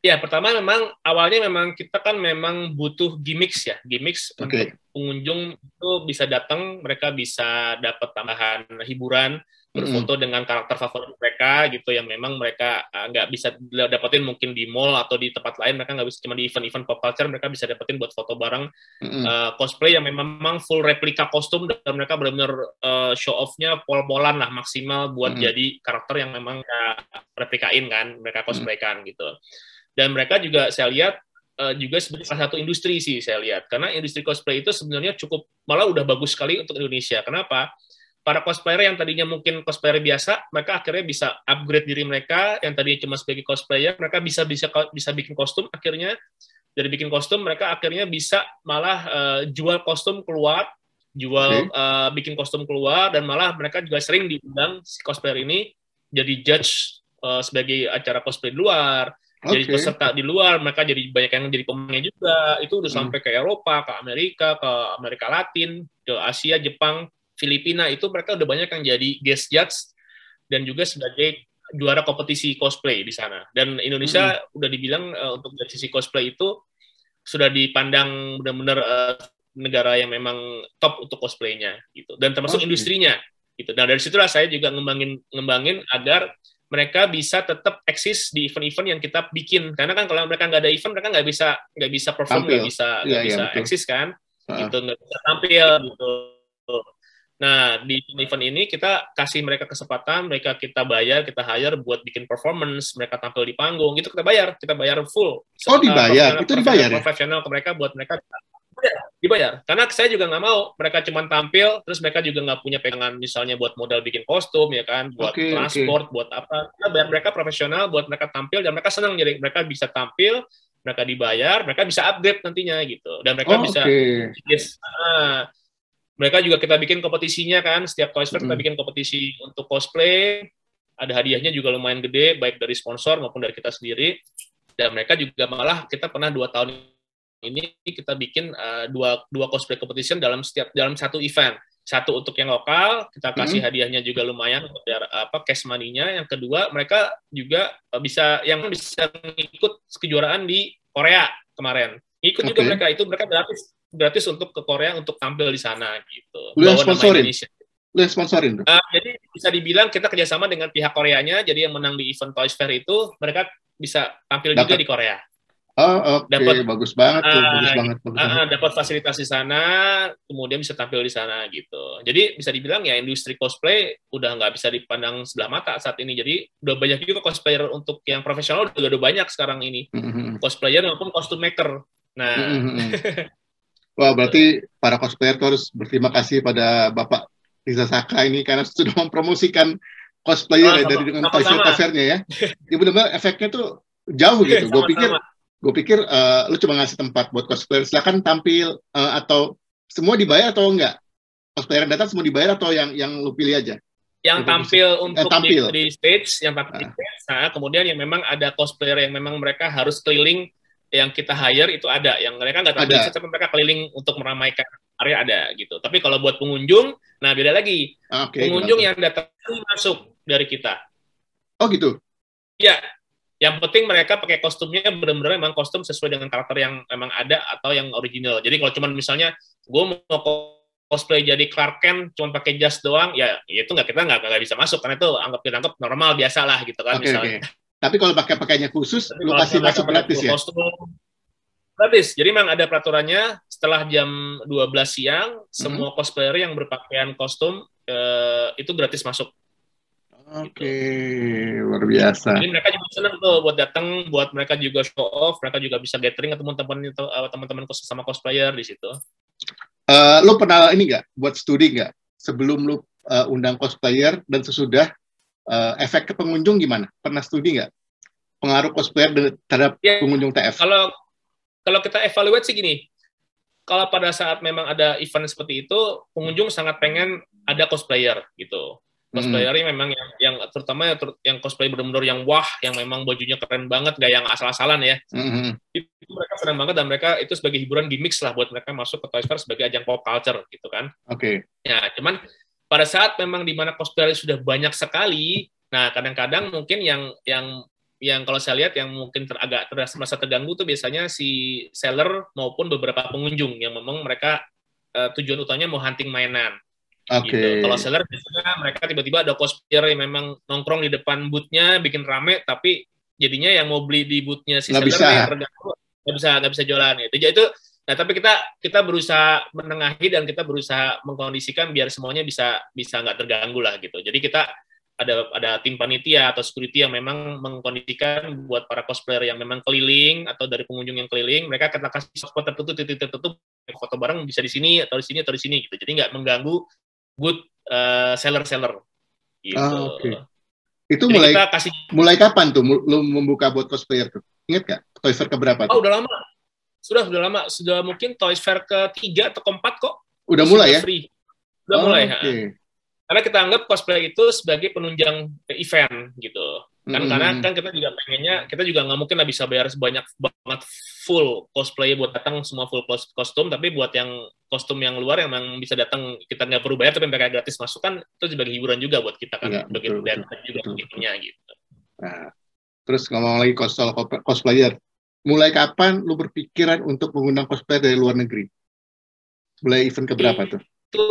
Ya, pertama memang awalnya memang kita kan memang butuh gimmicks ya, gimmicks untuk pengunjung itu bisa datang, mereka bisa dapat tambahan hiburan, berfoto dengan karakter favorit mereka gitu yang memang mereka nggak bisa dapetin mungkin di mall atau di tempat lain, mereka nggak bisa cuma di event-event pop culture, mereka bisa dapetin buat foto bareng cosplay yang memang full replika kostum dan mereka benar-benar show off-nya pol-polan lah maksimal buat jadi karakter yang memang replikain kan, mereka cosplaykan gitu. Dan mereka juga saya lihat juga sebagai salah satu industri sih saya lihat. Karena industri cosplay itu sebenarnya cukup, malah udah bagus sekali untuk Indonesia. Kenapa? Para cosplayer yang tadinya mungkin cosplayer biasa, mereka akhirnya bisa upgrade diri mereka, yang tadinya cuma sebagai cosplayer, mereka bisa bikin kostum akhirnya. Dari bikin kostum, mereka akhirnya bisa malah jual kostum keluar, bikin kostum keluar, dan malah mereka juga sering diundang si cosplayer ini jadi judge sebagai acara cosplay di luar, jadi peserta di luar, mereka jadi banyak yang jadi pemainnya juga. Itu udah sampai ke Eropa, ke Amerika Latin, ke Asia, Jepang, Filipina, itu mereka udah banyak yang jadi guest judge dan juga sebagai juara kompetisi cosplay di sana. Dan Indonesia udah dibilang untuk dari sisi cosplay itu sudah dipandang benar-benar negara yang memang top untuk cosplaynya gitu. Dan termasuk industrinya gitu. Dan dari situlah saya juga ngembangin agar mereka bisa tetap eksis di event-event yang kita bikin, karena kan kalau mereka nggak ada event, mereka nggak bisa perform, nggak bisa eksis kan, gitu, nggak bisa tampil gitu. Nah di event ini kita kasih mereka kesempatan, kita bayar, kita hire buat bikin performance, mereka tampil di panggung, gitu kita bayar full.
Dibayar, itu dibayar ya?
Profesional ke mereka buat mereka. Dibayar, karena saya juga nggak mau mereka cuma tampil, terus mereka juga nggak punya pegangan misalnya buat modal bikin kostum ya kan, buat transport, buat apa. Kita bayar mereka profesional buat mereka tampil dan mereka senang, jadi mereka bisa tampil, mereka dibayar, mereka bisa upgrade nantinya gitu, dan mereka bisa mereka juga kita bikin kompetisinya kan, setiap Toys Fair kita bikin kompetisi untuk cosplay, ada hadiahnya juga lumayan gede, baik dari sponsor maupun dari kita sendiri, dan mereka juga malah kita pernah 2 tahun ini kita bikin dua cosplay competition dalam satu event. Satu untuk yang lokal, kita kasih hadiahnya juga lumayan biar cash money-nya. Yang kedua, mereka juga bisa ikut kejuaraan di Korea kemarin. Ikut juga mereka gratis untuk ke Korea untuk tampil di sana gitu.
Lu yang sponsorin?
Jadi bisa dibilang kita kerjasama dengan pihak Koreanya. Jadi yang menang di event Toys Fair itu mereka bisa tampil juga di Korea.
Bagus banget tuh,
dapat fasilitas di sana, kemudian bisa tampil di sana gitu. Jadi bisa dibilang ya industri cosplay udah nggak bisa dipandang sebelah mata saat ini. Jadi udah banyak juga cosplayer untuk yang profesional udah banyak sekarang ini, cosplayer maupun costume maker. Nah,
wah berarti para cosplayer tuh harus berterima kasih pada Bapak Riza Saka ini karena sudah mempromosikan cosplayer dari dengan Toys Fair-nya ya. Ya benar-benar efeknya tuh jauh gitu. Gue pikir lu cuma ngasih tempat buat cosplayer silakan tampil atau semua dibayar atau enggak? Cosplayer datang semua dibayar atau yang lu pilih aja?
Yang tampil untuk di stage, yang tampil di stage. Nah, kemudian yang memang ada cosplayer yang memang mereka harus keliling, yang kita hire itu ada, yang mereka nggak tampil, tapi mereka keliling untuk meramaikan area ada gitu. Tapi kalau buat pengunjung, nah beda lagi. Pengunjung yang datang masuk dari kita.
Oh gitu?
Ya. Yang penting mereka pakai kostumnya benar-benar memang kostum sesuai dengan karakter yang memang ada atau yang original. Jadi kalau cuma misalnya gue mau cosplay jadi Clark Kent cuma pakai jas doang, ya itu kita nggak bisa masuk karena itu anggap normal biasa lah gitu kan misalnya.
Tapi kalau pakainya khusus, lu kasih masuk gratis ya?
Gratis. Jadi memang ada peraturannya setelah jam 12 siang semua cosplayer yang berpakaian kostum itu gratis masuk.
Luar biasa.
Jadi mereka juga senang tuh buat datang, buat mereka juga show off, mereka juga bisa gathering ke teman-teman sama cosplayer di situ.
Lu pernah ini nggak buat studi nggak sebelum lu undang cosplayer dan sesudah efek ke pengunjung gimana? Pernah studi nggak pengaruh cosplayer terhadap pengunjung TF?
Kalau kita evaluate sih gini, kalau pada saat memang ada event seperti itu, pengunjung sangat pengen ada cosplayer gitu. Cosplayer memang yang terutama yang cosplay benar-benar yang wah, yang memang bajunya keren banget, gak yang asal-asalan ya. Itu mereka senang banget dan mereka itu sebagai hiburan gimmicks lah buat mereka masuk ke Toys Fair sebagai ajang pop culture gitu kan. Ya, cuman pada saat memang di mana cosplayer sudah banyak sekali, nah kadang-kadang mungkin yang yang kalau saya lihat yang mungkin agak merasa terganggu tuh biasanya si seller maupun beberapa pengunjung yang memang mereka tujuan utamanya mau hunting mainan. Gitu. Kalau seller biasanya mereka tiba-tiba ada cosplayer yang memang nongkrong di depan booth-nya bikin rame, tapi jadinya yang mau beli di booth-nya si seller terganggu, nggak bisa jualan gitu. Jadi itu, nah tapi kita berusaha menengahi dan kita berusaha mengkondisikan biar semuanya bisa nggak terganggu lah gitu. Jadi kita ada tim panitia atau security yang memang mengkondisikan buat para cosplayer yang memang keliling atau dari pengunjung yang keliling, mereka kita kasih spot tertutup, titik tertutup, foto bareng bisa di sini atau di sini atau di sini gitu. Jadi nggak mengganggu good seller-seller gitu.
Itu mulai kapan tuh lu membuka buat cosplayer tuh? Ingat gak? Toys Fair keberapa tuh?
Udah lama. Sudah lama. Sudah mungkin Toys Fair ke-3 atau ke-4 kok.
Udah mulai ya?
Udah mulai. Karena kita anggap cosplay itu sebagai penunjang event gitu. Karena kan kita juga pengennya, kita juga nggak mungkin lah bisa bayar sebanyak banget full cosplay buat datang semua full kostum, tapi buat yang kostum yang luar yang memang bisa datang kita nggak perlu bayar tapi mereka gratis masuk kan itu sebagai hiburan juga buat kita kan, sebagai data juga punya gitu.
Nah, terus ngomong lagi cosplayer, mulai kapan lu berpikiran untuk mengundang cosplayer dari luar negeri? Mulai event keberapa tuh?
Itu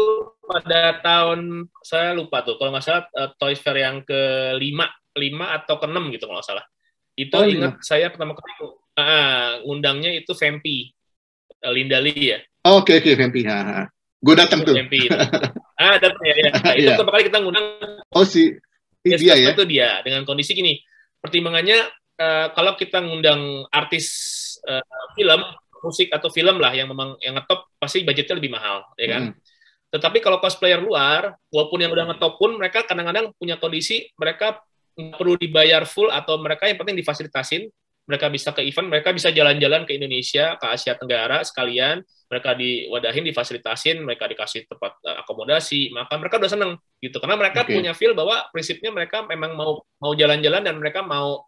pada tahun saya lupa tuh, kalau nggak salah Toys Fair yang ke-5 atau ke-6 gitu kalau nggak salah. Itu ingat saya pertama kali ngundangnya itu Vampi, Linda Lee ya.
Oke, Vampi. Gue datang tuh.
Vampi itu. Datang ya. Itu pertama kali kita ngundang.
Dia ya.
Itu dia dengan kondisi gini. Pertimbangannya kalau kita ngundang artis film, musik atau film lah yang memang yang ngetop pasti budgetnya lebih mahal, ya kan? Tetapi kalau cosplayer luar, walaupun yang udah ngetop pun mereka kadang-kadang punya kondisi mereka nggak perlu dibayar full atau mereka yang penting difasilitasin, mereka bisa ke event, mereka bisa jalan-jalan ke Indonesia, ke Asia Tenggara sekalian, mereka diwadahin, difasilitasin, mereka dikasih tempat akomodasi, maka mereka udah seneng gitu, karena mereka punya feel bahwa prinsipnya mereka memang mau jalan-jalan dan mereka mau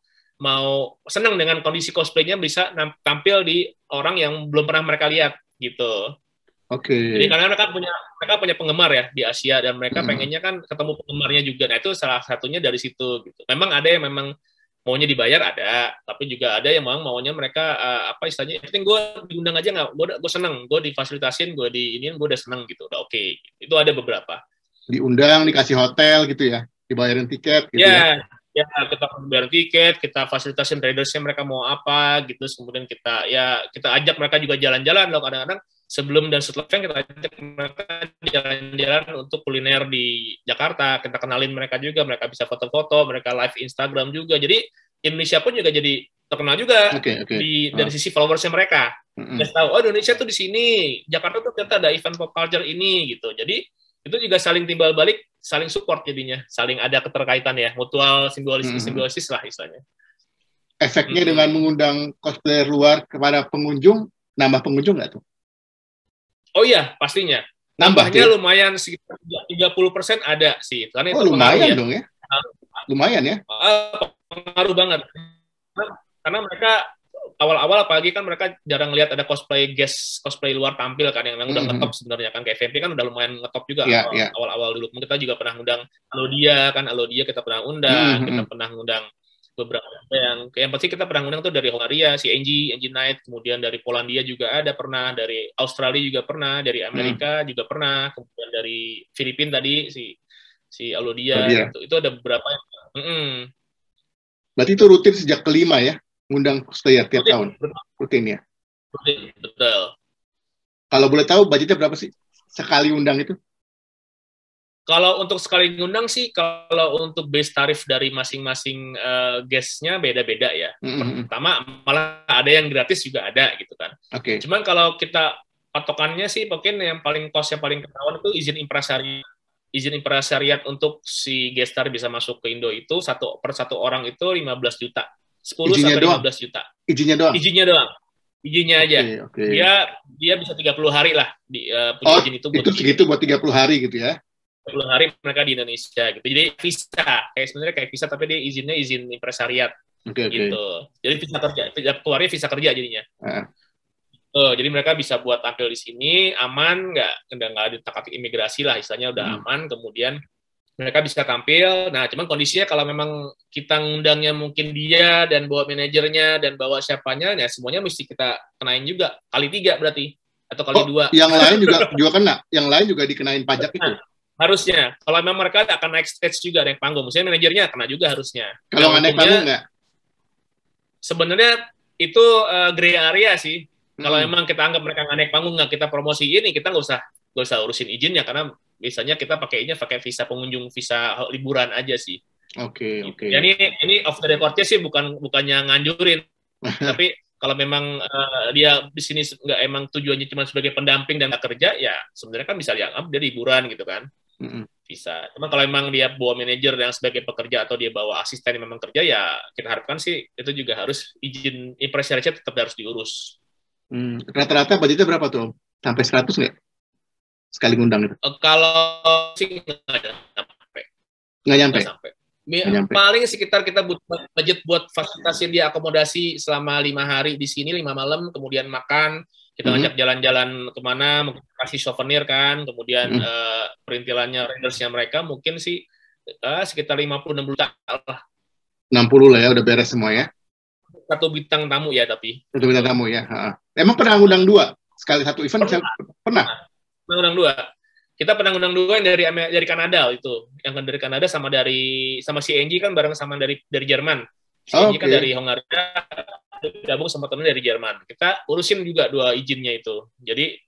seneng dengan kondisi cosplaynya bisa tampil di orang yang belum pernah mereka lihat gitu. Jadi karena mereka punya penggemar ya di Asia dan mereka pengennya kan ketemu penggemarnya juga. Nah itu salah satunya dari situ gitu. Memang ada yang memang maunya dibayar ada, tapi juga ada yang memang maunya mereka apa istilahnya, penting gue diundang aja nggak, gue seneng, gue difasilitasin, gue udah seneng gitu, udah oke. Itu ada beberapa.
Diundang, dikasih hotel gitu ya, dibayarin tiket gitu ya.
Ya kita bayar tiket, kita fasilitasin tradersnya mereka mau apa gitu, kemudian kita ajak mereka juga jalan-jalan loh kadang-kadang. Sebelum dan setelah event kita ajak mereka jalan-jalan untuk kuliner di Jakarta, kita kenalin mereka juga, mereka bisa foto-foto, mereka live Instagram juga. Jadi Indonesia pun juga jadi terkenal juga dari sisi followersnya mereka. Kita tahu, oh Indonesia tuh di sini, Jakarta tuh ternyata ada event pop culture ini gitu. Jadi itu juga saling timbal balik, saling support jadinya, saling ada keterkaitan ya, mutual simbiosis lah istilahnya.
Efeknya dengan mengundang cosplayer luar kepada pengunjung, nambah pengunjung nggak tuh?
Oh iya, pastinya. Nambahnya lumayan sekitar 30% ada sih. Karena itu
lumayan dong ya. Lumayan ya.
Pengaruh banget. Karena mereka awal-awal apalagi kan mereka jarang lihat ada cosplay luar tampil kan yang udah ngetop sebenarnya kan, kayak Vampi kan udah lumayan ngetop juga awal-awal dulu. Kita juga pernah ngundang Alodia kita pernah undang, kita pernah ngundang beberapa yang pasti kita pernah ngundang tuh dari Hongaria si Angie Knight, kemudian dari Polandia juga ada pernah, dari Australia juga pernah, dari Amerika juga pernah, kemudian dari Filipina tadi si Alodia gitu. Itu ada beberapa yang
Berarti itu rutin sejak kelima ya, ngundang cosplayer tiap tahun. Rutin ya.
Betul.
Kalau boleh tahu budgetnya berapa sih sekali undang itu?
Kalau untuk sekali ngundang sih, kalau untuk base tarif dari masing-masing guest-nya beda-beda ya. Pertama, malah ada yang gratis juga ada gitu kan. Cuman kalau kita patokannya sih mungkin yang paling cost yang paling ketahuan itu izin impresariat untuk si guest star bisa masuk ke Indo itu per satu orang itu 15 juta. 10 sampai 15 juta. Izinnya doang. Izinnya aja. Dia bisa 30 hari lah punya izin itu.
Itu segitu buat 30 hari gitu ya.
30 hari mereka di Indonesia gitu. Jadi sebenarnya kayak visa tapi dia izinnya izin impresariat gitu. Jadi visa kerja, keluarnya visa kerja jadinya. Jadi mereka bisa buat tampil di sini aman, nggak ada takut imigrasi lah istilahnya, udah aman. Kemudian mereka bisa tampil. Nah, cuman kondisinya kalau memang kita ngundangnya mungkin dia dan bawa manajernya dan bawa siapanya, ya semuanya mesti kita kenain juga kali 3 berarti atau kali 2.
Yang lain juga kena, yang lain juga dikenain pajak itu.
Nah, harusnya kalau memang mereka akan naik stage juga naik panggung, misalnya manajernya kena juga harusnya.
Kalau nggak naik panggung nggak?
Sebenarnya itu gray area sih. Kalau memang kita anggap mereka nggak naik panggung, nggak kita promosi ini, kita nggak usah urusin izinnya karena biasanya kita pakai visa pengunjung, visa liburan aja sih.
Oke.
Jadi ini off the record-nya sih bukannya nganjurin, tapi kalau memang dia di sini nggak emang tujuannya cuma sebagai pendamping dan nggak kerja, ya sebenarnya kan bisa dianggap dia liburan gitu kan. Bisa. Cuma kalau memang dia bawa manajer yang sebagai pekerja atau dia bawa asisten yang memang kerja, ya kita harapkan sih itu juga harus izin impresiasi tetap harus diurus.
Rata-rata budgetnya berapa tuh? Sampai 100 nggak? Sekali ngundang itu?
Kalau sih
nggak nyampe.
Paling sekitar kita butuh budget buat fasilitasi dia akomodasi selama 5 hari di sini, 5 malam, kemudian makan, kita ngajak jalan-jalan kemana, mungkin kasih souvenir kan, kemudian perintilannya, rendersnya mereka mungkin sih sekitar 50-60 juta lah.
60 lah ya, udah beres semua ya.
Satu bintang tamu ya tapi.
Satu bintang tamu ya. Emang pernah ngundang 2? Sekali satu event pernah?
Pernah ngundang 2. Kita pernah ngundang 2 yang dari Kanada itu. Yang dari Kanada sama si Angie kan bareng sama dari Jerman. Si Angie kan dari Hongaria, gabung sama temen dari Jerman. Kita urusin juga 2 izinnya itu. Jadi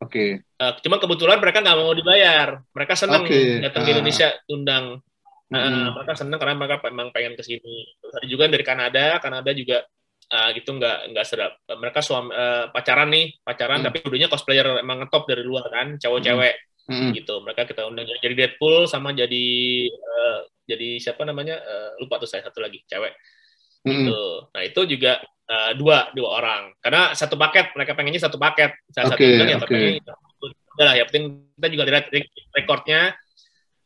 cuma kebetulan mereka nggak mau dibayar. Mereka senang datang ke Indonesia undang. Mereka senang karena mereka memang pengen ke sini. Terus ada juga dari Kanada juga gitu nggak sedap. Mereka pacaran tapi dulunya cosplayer emang ngetop dari luar kan, cowok-cewek gitu. Mereka kita undang jadi Deadpool sama jadi siapa namanya lupa tuh saya satu lagi cewek gitu. Nah itu juga dua orang karena satu paket, mereka pengennya satu paket. Salah satu undang ya tapi udah lah, ya penting kita juga lihat rekornya.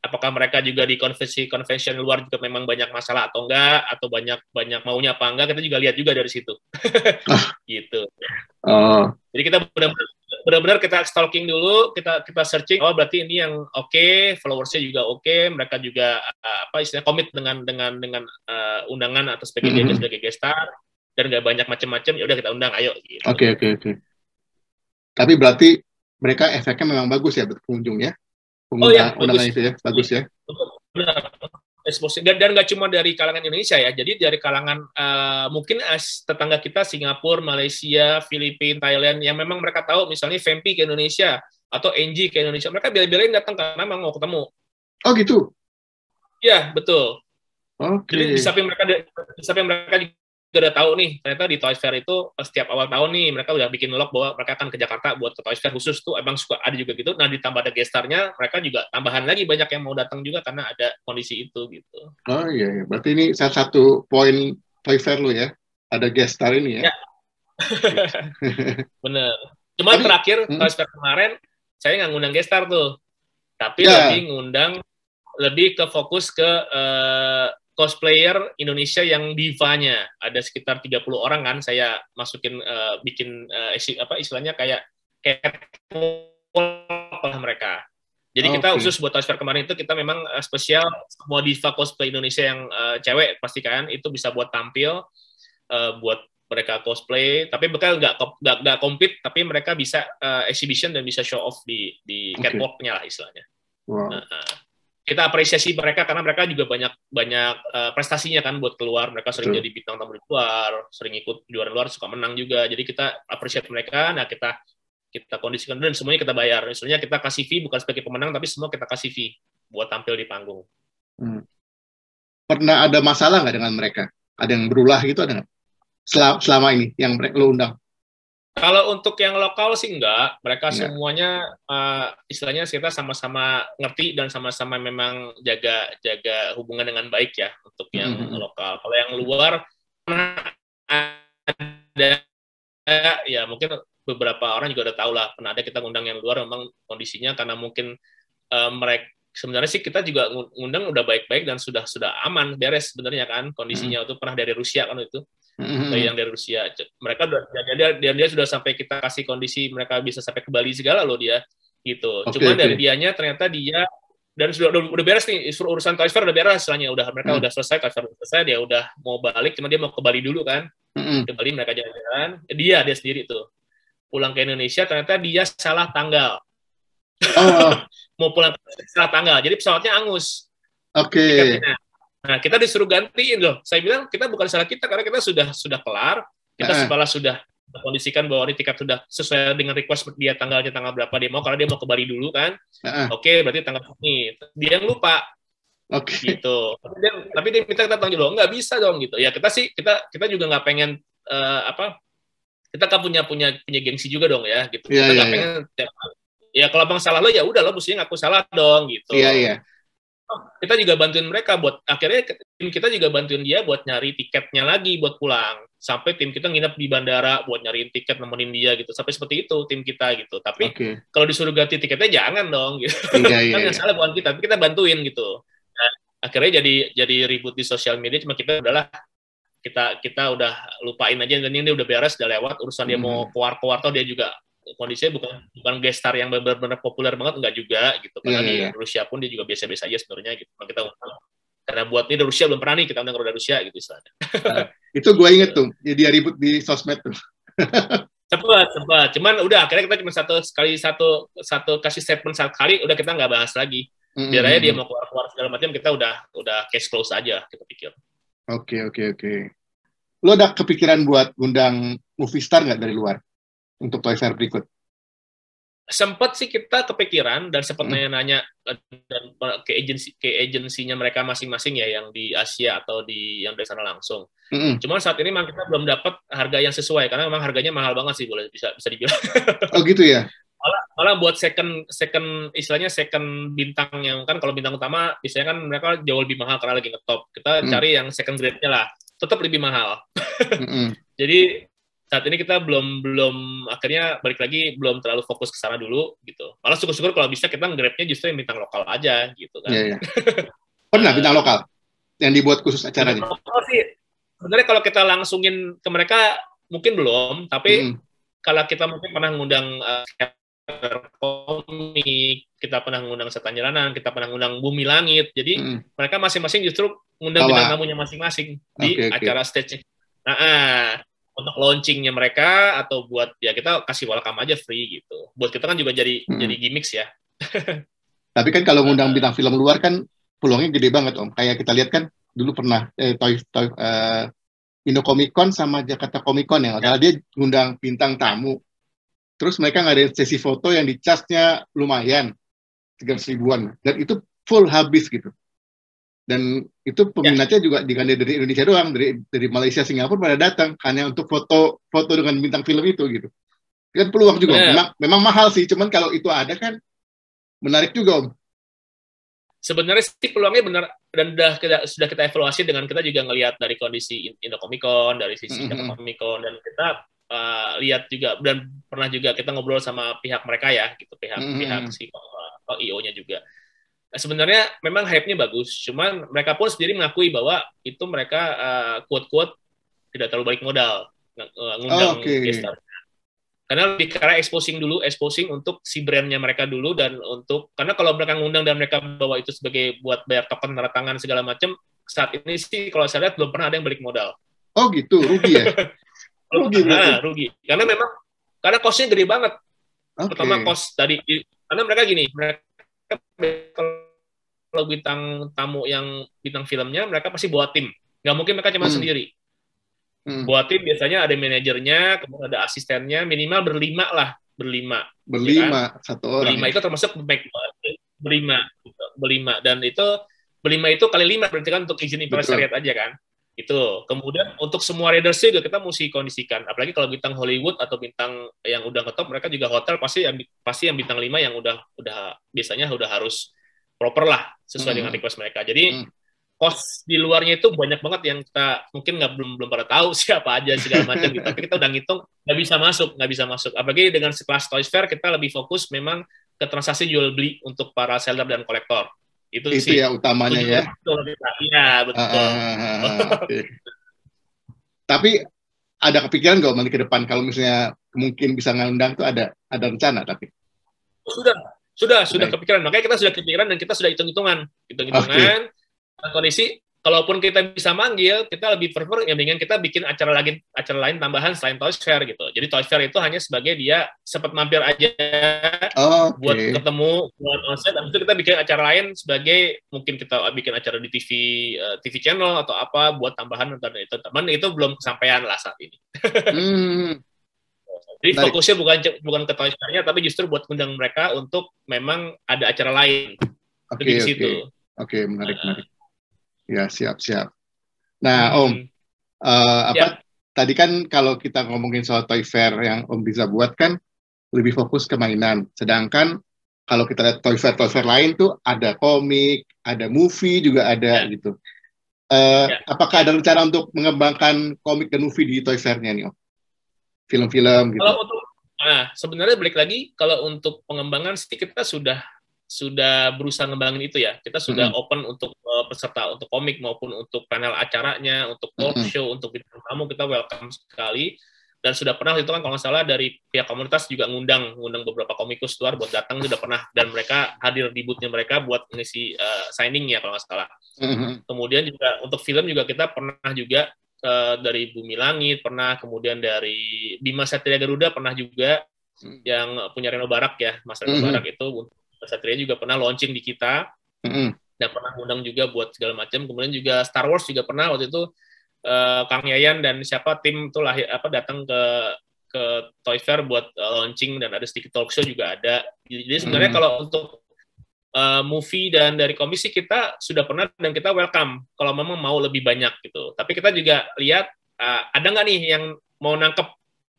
Apakah mereka juga di convention luar juga memang banyak masalah atau enggak, atau banyak maunya apa enggak, kita juga lihat juga dari situ. Gitu. Jadi kita benar-benar kita stalking dulu, kita searching, berarti ini yang followersnya juga mereka juga istilahnya komit dengan undangan atau sebagai guest star, dan nggak banyak macam-macam, ya udah kita undang, ayo. Gitu.
Oke. Tapi berarti mereka efeknya memang bagus ya buat pengunjung ya? Undangan itu ya, bagus ya.
Benar. Dan nggak cuma dari kalangan Indonesia ya, jadi dari kalangan mungkin tetangga kita Singapura, Malaysia, Filipina, Thailand yang memang mereka tahu misalnya Fempi ke Indonesia atau NG ke Indonesia, mereka bela-belain datang karena memang mau ketemu.
Oh gitu?
Iya betul. Jadi di samping mereka juga udah tahu nih, ternyata di Toys Fair itu setiap awal tahun nih mereka udah bikin log bahwa mereka akan ke Jakarta buat ke Toys Fair khusus tuh, emang suka ada juga gitu. Nah ditambah ada gestarnya, mereka juga tambahan lagi banyak yang mau datang juga karena ada kondisi itu gitu.
Oh iya, berarti ini salah satu poin Toys Fair lo ya, ada gestar ini ya.
Bener. Cuma terakhir Toys Fair kemarin saya nggak ngundang gestar tuh, tapi lebih ke fokus ke cosplayer Indonesia yang divanya. Ada sekitar 30 orang kan saya masukin bikin istilahnya kayak mereka. Jadi kita khusus buat Toys Fair kemarin itu kita memang spesial semua diva cosplay Indonesia yang cewek pastikan itu bisa buat tampil buat mereka cosplay, tapi mereka nggak compete, tapi mereka bisa exhibition dan bisa show off di catwalk-nya lah istilahnya.
Wow.
Kita apresiasi mereka karena mereka juga banyak prestasinya kan buat keluar. Mereka sering jadi bintang tamu di luar, sering ikut juara luar, suka menang juga. Jadi kita apresiasi mereka. Nah kita kondisikan dan semuanya kita bayar. Misalnya kita kasih fee bukan sebagai pemenang, tapi semua kita kasih fee buat tampil di panggung.
Pernah ada masalah nggak dengan mereka? Ada yang berulah gitu ada nggak? Selama ini yang lo undang?
Kalau untuk yang lokal sih enggak, mereka semuanya istilahnya kita sama-sama ngerti dan sama-sama memang jaga hubungan dengan baik ya untuk yang lokal. Kalau yang luar ada ya mungkin beberapa orang juga udah tahu lah, pernah ada kita ngundang yang luar memang kondisinya karena mungkin mereka sebenarnya sih kita juga ngundang udah baik-baik dan sudah aman beres sebenarnya kan kondisinya. Itu pernah dari Rusia kan itu. Yang dari Rusia, mereka dia sudah sampai kita kasih kondisi mereka bisa sampai ke Bali segala loh dia gitu. Cuman dari dianya ternyata dia dan udah beres nih urusan Toys Fair, udah beres istilahnya, udah mereka udah selesai, Toys Fair udah selesai, dia udah mau balik, cuma dia mau ke Bali dulu kan, ke Bali mereka jalan-jalan, dia sendiri tuh pulang ke Indonesia, ternyata dia salah tanggal. Mau pulang salah tanggal, jadi pesawatnya angus.
Oke.
Nah, kita disuruh gantiin loh. Saya bilang kita bukan salah kita karena kita sudah kelar, kita sudah kondisikan bahwa ini tiket sudah sesuai dengan request dia tanggalnya tanggal berapa dia mau, karena dia mau ke Bali dulu kan. Oke, berarti tanggal ini. Dia yang lupa. Gitu. Tapi dia minta kita tanggung jawab. Nggak bisa dong gitu. Ya kita juga nggak pengen kita kan punya gengsi juga dong ya gitu. Kita nggak pengen ya kalau abang salah lo ya udah lo mestinya ngaku salah dong gitu.
Iya.
Kita juga bantuin mereka buat akhirnya tim kita juga bantuin dia buat nyari tiketnya lagi buat pulang, sampai tim kita nginep di bandara buat nyariin tiket, nemenin dia gitu, sampai seperti itu tim kita gitu. Tapi kalau disuruh ganti tiketnya jangan dong gitu. Kan yang salah bukan kita, tapi kita bantuin gitu. Nah, akhirnya jadi ribut di sosial media, cuma kita udahlah kita udah lupain aja, dan ini udah beres, udah lewat urusan. Dia mau keluar toh dia juga kondisinya bukan guest star yang benar-benar populer banget, enggak juga gitu, karena di Rusia pun dia juga biasa-biasa aja sebenarnya gitu. Nah, kita karena buat ini Rusia belum pernah nih kita undang Garuda Rusia gitu istilahnya.
Itu gue inget tuh, dia ribut di sosmed tuh.
Cepat. Cuman udah akhirnya kita cuma satu kasih statement sekali, udah kita nggak bahas lagi. Biar aja dia mau keluar segala macam, kita udah case close aja kita pikir.
Oke. Lo ada kepikiran buat undang movie star nggak dari luar untuk Toys Fair berikut?
Sempat sih kita kepikiran dan sempat nanya-nanya dan ke agensinya mereka masing-masing ya, yang di Asia atau yang dari sana langsung. Cuman saat ini memang kita belum dapat harga yang sesuai, karena memang harganya mahal banget sih, bisa dibilang.
Oh gitu ya?
Malah buat second istilahnya second bintang, yang kan kalau bintang utama biasanya kan mereka jauh lebih mahal karena lagi ngetop. Kita cari yang second grade-nya lah, tetap lebih mahal. Jadi saat ini kita belum akhirnya balik lagi, belum terlalu fokus ke sana dulu gitu. Malah syukur-syukur kalau bisa kita nge-grab-nya justru yang bintang lokal aja gitu kan.
Iya. Pernah bintang lokal yang dibuat khusus acaranya?
Sebenarnya kalau kita langsungin ke mereka mungkin belum, tapi kalau kita mungkin pernah ngundang komik, kita pernah ngundang Setan Jalanan, kita pernah ngundang Bumi Langit. Jadi mereka masing-masing justru ngundang bintang tamunya masing-masing di acara stage-nya. Untuk launchingnya mereka atau buat ya kita kasih welcome aja free gitu. Buat kita kan juga jadi gimmicks ya.
Tapi kan kalau ngundang bintang film luar kan peluangnya gede banget Om. Kayak kita lihat kan dulu pernah Indo Comic Con sama Jakarta Comic Con ya. Karena dia ngundang bintang tamu. Terus mereka ngadain sesi foto yang dicasnya lumayan 300 ribuan, dan itu full habis gitu. Dan itu peminatnya juga bukan dari Indonesia doang, dari Malaysia, Singapura pada datang hanya untuk foto dengan bintang film itu gitu. Kan peluang juga. Memang mahal sih, cuman kalau itu ada kan menarik juga Om.
Sebenarnya sih peluangnya benar, dan sudah kita evaluasi dengan kita juga ngelihat dari kondisi Indo Comic Con, dari sisi Jakarta Comic Con, dan kita lihat juga, dan pernah juga kita ngobrol sama pihak mereka ya gitu, pihak si IO-nya juga. Sebenarnya memang hype-nya bagus, cuman mereka pun sendiri mengakui bahwa itu mereka quote-quote tidak terlalu balik modal ngundang gestar. Karena lebih karena exposing untuk si brand-nya mereka dulu, dan karena kalau mereka ngundang dan mereka bawa itu sebagai buat bayar token, tanda tangan segala macam, saat ini sih kalau saya lihat belum pernah ada yang balik modal.
Oh gitu, rugi ya?
Rugi. Karena cost-nya gede banget. Pertama cost tadi, karena mereka kalau bintang tamu yang bintang filmnya, mereka pasti bawa tim. Nggak mungkin mereka cuma sendiri. Bawa tim biasanya ada manajernya, kemudian ada asistennya, minimal berlima. Ya kan?
Satu orang.
Berlima itu termasuk berlima. Dan itu berlima itu kali 5 berarti kan untuk izin impresariat aja kan. Itu. Kemudian untuk semua readers juga kita mesti kondisikan. Apalagi kalau bintang Hollywood atau bintang yang udah ngetop, mereka juga hotel pasti yang bintang 5 yang udah biasanya udah harus proper lah sesuai dengan request mereka. Jadi cost di luarnya itu banyak banget yang kita mungkin belum pada tahu siapa aja segala macam gitu. Tapi kita udah ngitung nggak bisa masuk. Apalagi dengan sekelas Toys Fair kita lebih fokus memang ke transaksi jual beli untuk para seller dan kolektor. Itu sih
ya utamanya ya.
Iya, betul.
Okay. Tapi ada kepikiran nggak nanti ke depan kalau misalnya mungkin bisa ngundang tuh ada rencana tapi?
Sudah kepikiran. Makanya kita sudah kepikiran dan kita sudah hitung-hitungan. Kondisi, kalaupun kita bisa manggil, kita lebih prefer yang mendingan kita bikin acara lain tambahan selain Toys Fair gitu. Jadi Toys Fair itu hanya sebagai dia sempat mampir aja buat ketemu, buat onset. Habis itu kita bikin acara lain sebagai mungkin kita bikin acara di TV channel atau apa buat tambahan dan itu. Teman itu belum kesampaian lah saat ini. Jadi fokusnya bukan ke Toys Fair-nya, tapi justru buat undang mereka untuk memang ada acara lain di situ.
Oke, menarik. Ya, siap. Nah, Om, tadi kan kalau kita ngomongin soal Toy Fair yang Om bisa buat kan lebih fokus ke mainan. Sedangkan kalau kita lihat Toy Fair lain tuh ada komik, ada movie juga ada gitu. Apakah ada rencana untuk mengembangkan komik dan movie di Toy Fair-nya nih, Om? Film-film gitu.
Sebenarnya balik lagi, kalau untuk pengembangan sih kita sudah berusaha ngembangin itu ya. Kita sudah open untuk peserta untuk komik maupun untuk panel acaranya, untuk talk show, untuk bintang tamu kita welcome sekali. Dan sudah pernah itu kan kalau nggak salah dari pihak komunitas juga ngundang beberapa komikus luar buat datang, sudah pernah, dan mereka hadir di booth-nya mereka buat ngisi signing ya kalau nggak salah. Kemudian juga untuk film juga kita pernah juga dari Bumi Langit pernah, kemudian dari Bima Satria Garuda pernah juga, yang punya Reno Barak ya, Mas Reno Barak itu Satria juga pernah launching di kita, dan pernah ngundang juga buat segala macam. Kemudian juga Star Wars juga pernah waktu itu, Kang Yayan dan tim itu datang ke Toy Fair buat launching, dan ada sedikit talk show juga ada. Jadi sebenarnya kalau untuk movie dan dari komisi kita sudah pernah dan kita welcome kalau memang mau lebih banyak gitu. Tapi kita juga lihat ada nggak nih yang mau nangkep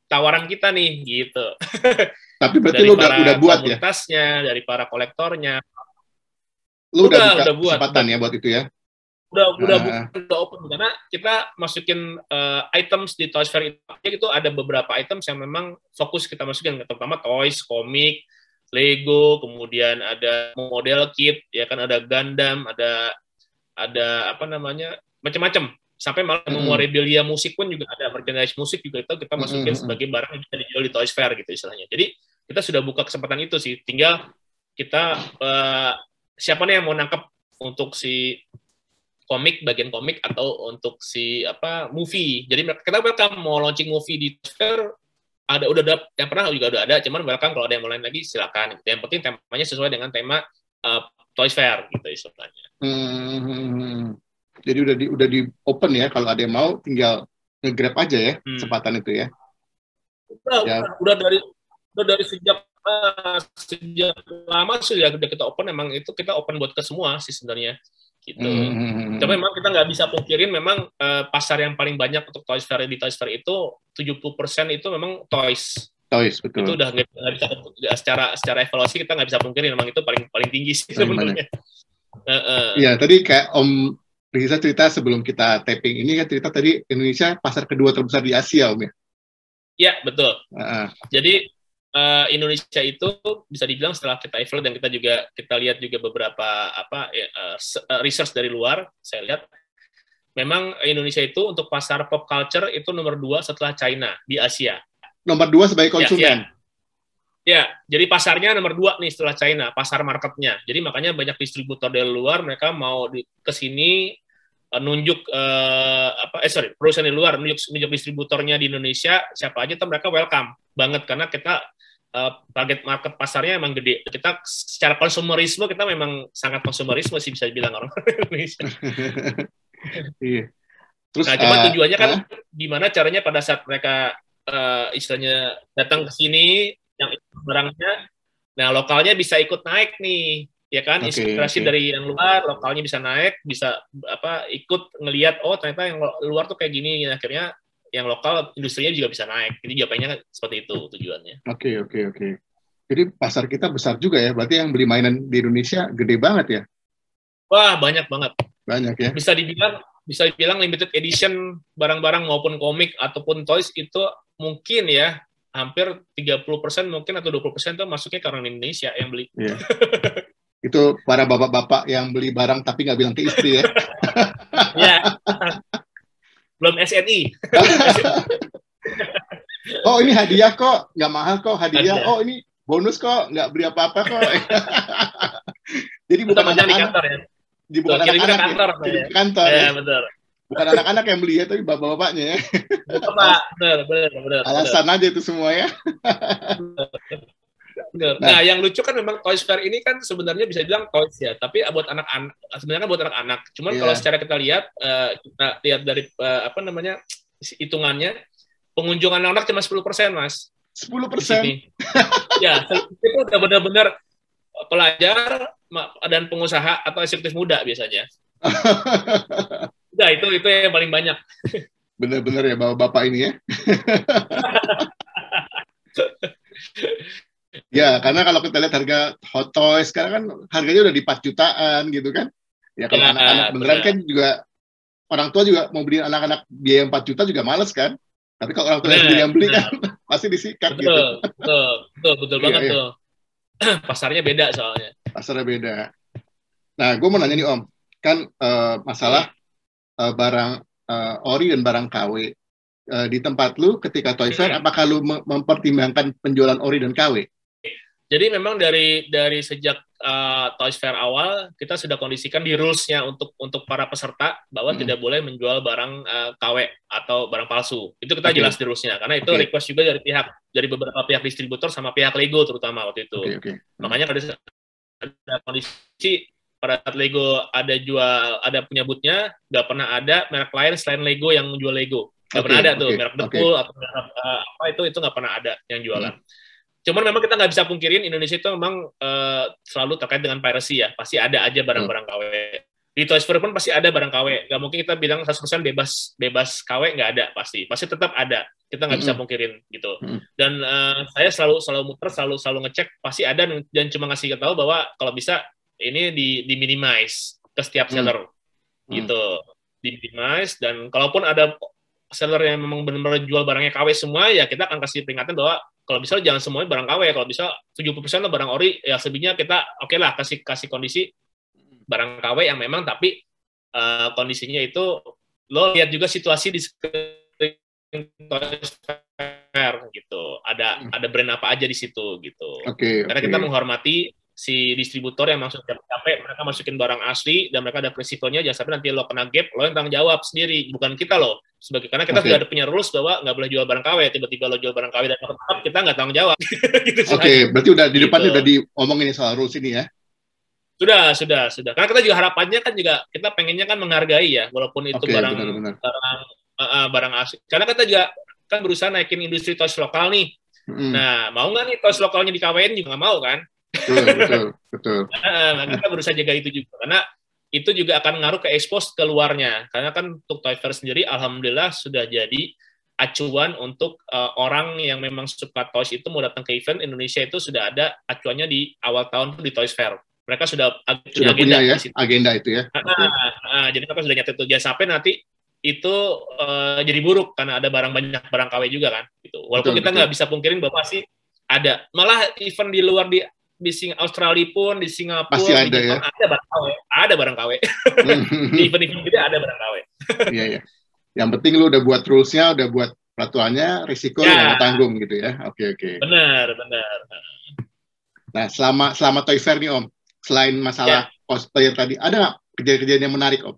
tawaran kita nih gitu.
Tapi berarti lu udah buat ya?
Dari para kolektornya.
Lu udah buat kesempatan ya buat itu ya?
Udah open, karena kita masukin items di Toys Fair itu ada beberapa items yang memang fokus kita masukin, terutama toys, komik, Lego, kemudian ada model kit, ya kan, ada Gundam, ada apa namanya, macam-macam. Sampai malah memorabilia musik pun juga ada, merchandise musik juga itu kita masukin sebagai barang yang bisa dijual di Toys Fair gitu istilahnya. Jadi kita sudah buka kesempatan itu sih, tinggal kita siapa nih yang mau nangkep untuk si komik, bagian komik, atau untuk si movie. Jadi kita welcome mau launching movie di Toys Fair, udah yang pernah juga udah ada, cuman welcome kalau ada yang mau lain lagi silakan. Yang penting temanya sesuai dengan tema Toys Fair gitu istilahnya.
Jadi udah di open ya, kalau ada yang mau tinggal nge-grab aja ya kesempatan itu ya.
Udah dari sejak lama sudah kita open, memang itu kita open buat ke semua sih sebenarnya gitu. Tapi memang kita nggak bisa pungkirin memang pasar yang paling banyak untuk Toys Fair di Toys Fair itu 70% itu memang toys.
Betul.
Itu udah nggak bisa, secara evaluasi kita nggak bisa pungkirin, memang itu paling tinggi sih sebenarnya.
Iya, tadi kayak Om Riza cerita sebelum kita taping ini kan, cerita tadi Indonesia pasar kedua terbesar di Asia, Om ya?
Iya, betul. Jadi Indonesia itu bisa dibilang setelah kita evaluasi dan kita lihat juga beberapa research dari luar, saya lihat memang Indonesia itu untuk pasar pop culture itu nomor 2 setelah China di Asia.
Nomor 2 sebagai konsumen.
Ya, jadi pasarnya nomor 2 nih setelah China, pasar marketnya. Jadi makanya banyak distributor dari luar mereka mau ke sini nunjuk perusahaan di luar nunjuk distributornya di Indonesia, siapa aja tuh mereka welcome banget, karena kita target market pasarnya emang gede. Kita secara konsumerisme kita memang sangat konsumerisme sih bisa dibilang orang Indonesia.
Iya. Terus
cuma tujuannya kan gimana caranya pada saat mereka istilahnya datang ke sini yang barangnya, nah lokalnya bisa ikut naik nih, ya kan, inspirasi dari yang luar, lokalnya bisa naik, bisa ikut ngelihat, oh ternyata yang luar tuh kayak gini, akhirnya yang lokal industrinya juga bisa naik. Jadi jawabannya seperti itu tujuannya. Oke.
Jadi pasar kita besar juga ya, berarti yang beli mainan di Indonesia gede banget ya?
Wah, banyak banget.
Banyak ya?
Bisa dibilang limited edition barang-barang maupun komik ataupun toys itu mungkin ya hampir 30% mungkin atau 20% tuh masuknya ke orang Indonesia yang beli.
Iya. Itu para bapak-bapak yang beli barang tapi nggak bilang ke istri ya.
Iya. Belum SNI.
Oh ini hadiah kok, nggak mahal kok hadiah. Oh ini bonus kok, nggak beli apa-apa kok. Jadi bukan anak-anak,
kantor, ya?
Jadi bukan anak-anak
kantor,
ya, kirim ke kantor ya.
Betul.
Bukan anak-anak yang beli ya, tapi bapak-bapaknya ya.
Bapak, benar.
Alasan aja itu semua ya.
Nah, yang lucu kan memang Toys Fair ini kan sebenarnya bisa bilang toys ya, tapi buat anak-anak, sebenarnya kan buat anak-anak. Cuman kalau secara kita lihat dari hitungannya, pengunjung anak-anak cuma 10%, Mas.
10%?
Ya, itu udah benar-benar pelajar dan pengusaha atau eksekutif muda biasanya. Udah, itu yang paling banyak.
Benar-benar ya bapak-bapak ini ya. Ya, karena kalau kita lihat harga Hot Toys sekarang kan harganya udah di 4 jutaan gitu kan. Ya kalau anak-anak beneran kan juga, orang tua juga mau beli anak-anak biaya 4 juta juga males kan. Tapi kalau orang tua sendiri yang beli kan pasti disikat gitu.
Betul banget tuh. Pasarnya beda soalnya.
Pasarnya beda. Nah, gue mau nanya nih Om, kan masalah barang ori dan barang KW. Di tempat lu ketika Toy Fair, apakah lu mempertimbangkan penjualan ori dan KW?
Jadi memang dari sejak Toys Fair awal kita sudah kondisikan di rules-nya untuk para peserta bahwa tidak boleh menjual barang KW atau barang palsu. Itu kita jelas di rules-nya karena itu request juga dari beberapa pihak distributor sama pihak Lego terutama waktu itu. Makanya ada kondisi pada saat Lego ada punya booth-nya, nggak pernah ada merek lain selain Lego yang menjual Lego. Nggak pernah ada tuh merek Deadpool atau merek apa itu nggak pernah ada yang jualan. Cuman memang kita nggak bisa pungkirin Indonesia itu memang selalu terkait dengan piracy ya. Pasti ada aja barang-barang KW. Di Toys Fair pun pasti ada barang KW. Nggak mungkin kita bilang 100% bebas KW, nggak ada pasti. Pasti tetap ada. Kita nggak bisa pungkirin gitu. Dan saya selalu muter, selalu ngecek pasti ada dan cuma ngasih tahu bahwa kalau bisa ini di minimize ke setiap seller gitu. Di minimize dan kalaupun ada seller yang memang benar-benar jual barangnya KW semua, ya kita akan kasih peringatan bahwa kalau bisa jangan semuanya barang KW, kalau bisa 70% lah barang ori, ya selebihnya kita lah kasih kondisi barang KW yang memang tapi kondisinya itu lo lihat juga situasi di Toys Fair gitu. Ada brand apa aja di situ gitu. Karena kita menghormati si distributor yang masuk capek, mereka masukin barang asli dan mereka ada risikonya, jangan sampai nanti lo kena gap, lo yang tanggung jawab sendiri, bukan kita lo. Karena kita sudah ada punya rules bahwa nggak boleh jual barang KW, tiba-tiba lo jual barang KW dan tetap kita nggak tanggung jawab. Gitu,
berarti udah di depannya udah diomongin soal rules ini ya?
Sudah. Karena kita juga harapannya kan juga kita pengennya kan menghargai ya, walaupun itu barang asli. Karena kita juga kan berusaha naikin industri toys lokal nih. Nah, mau nggak nih toys lokalnya di KW-in juga nggak mau kan?
Betul.
Nah, kita berusaha jaga itu juga karena itu juga akan ngaruh ke expose keluarnya. Karena kan untuk Toy Fair sendiri alhamdulillah sudah jadi acuan untuk orang yang memang suka toys itu mau datang ke event Indonesia, itu sudah ada acuannya di awal tahun di Toys Fair. Mereka sudah
punya agenda itu ya.
Jadi mereka sudah nyatet itu, jangan sampai nanti itu jadi buruk karena ada banyak barang KW juga kan gitu. Walaupun kita nggak bisa pungkirin bahwa pasti ada. Malah event di luar di Australia pun, di Singapura,
pasti ada,
di Jepang,
ya?
Ada barang KW. Di event-event gitu ada barang KW.
Iya. Yang penting lu udah buat rules-nya, udah buat peraturannya, risiko lu nggak tanggung gitu ya. Oke.
Benar.
Nah, selama Toy Fair nih Om, selain masalah cosplayer tadi, ada nggak kejadian-kejadian yang menarik Om?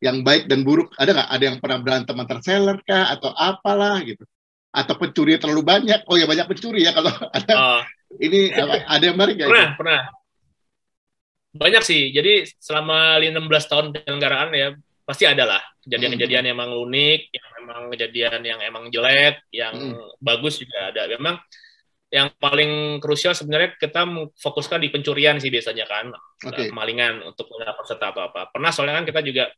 Yang baik dan buruk, ada nggak? Ada yang pernah berantem antar seller kah? Atau apalah gitu? Atau pencuri terlalu banyak? Oh ya, banyak pencuri ya kalau ada. Ini ada yang menarik ya?
Pernah. Banyak sih. Jadi selama 16 tahun penyelenggaraan ya pasti ada lah kejadian-kejadian yang emang unik, yang memang kejadian yang emang jelek, yang bagus juga ada. Memang yang paling krusial sebenarnya kita fokuskan di pencurian sih biasanya kan, kemalingan untuk peserta atau apa. Pernah soalnya kan kita juga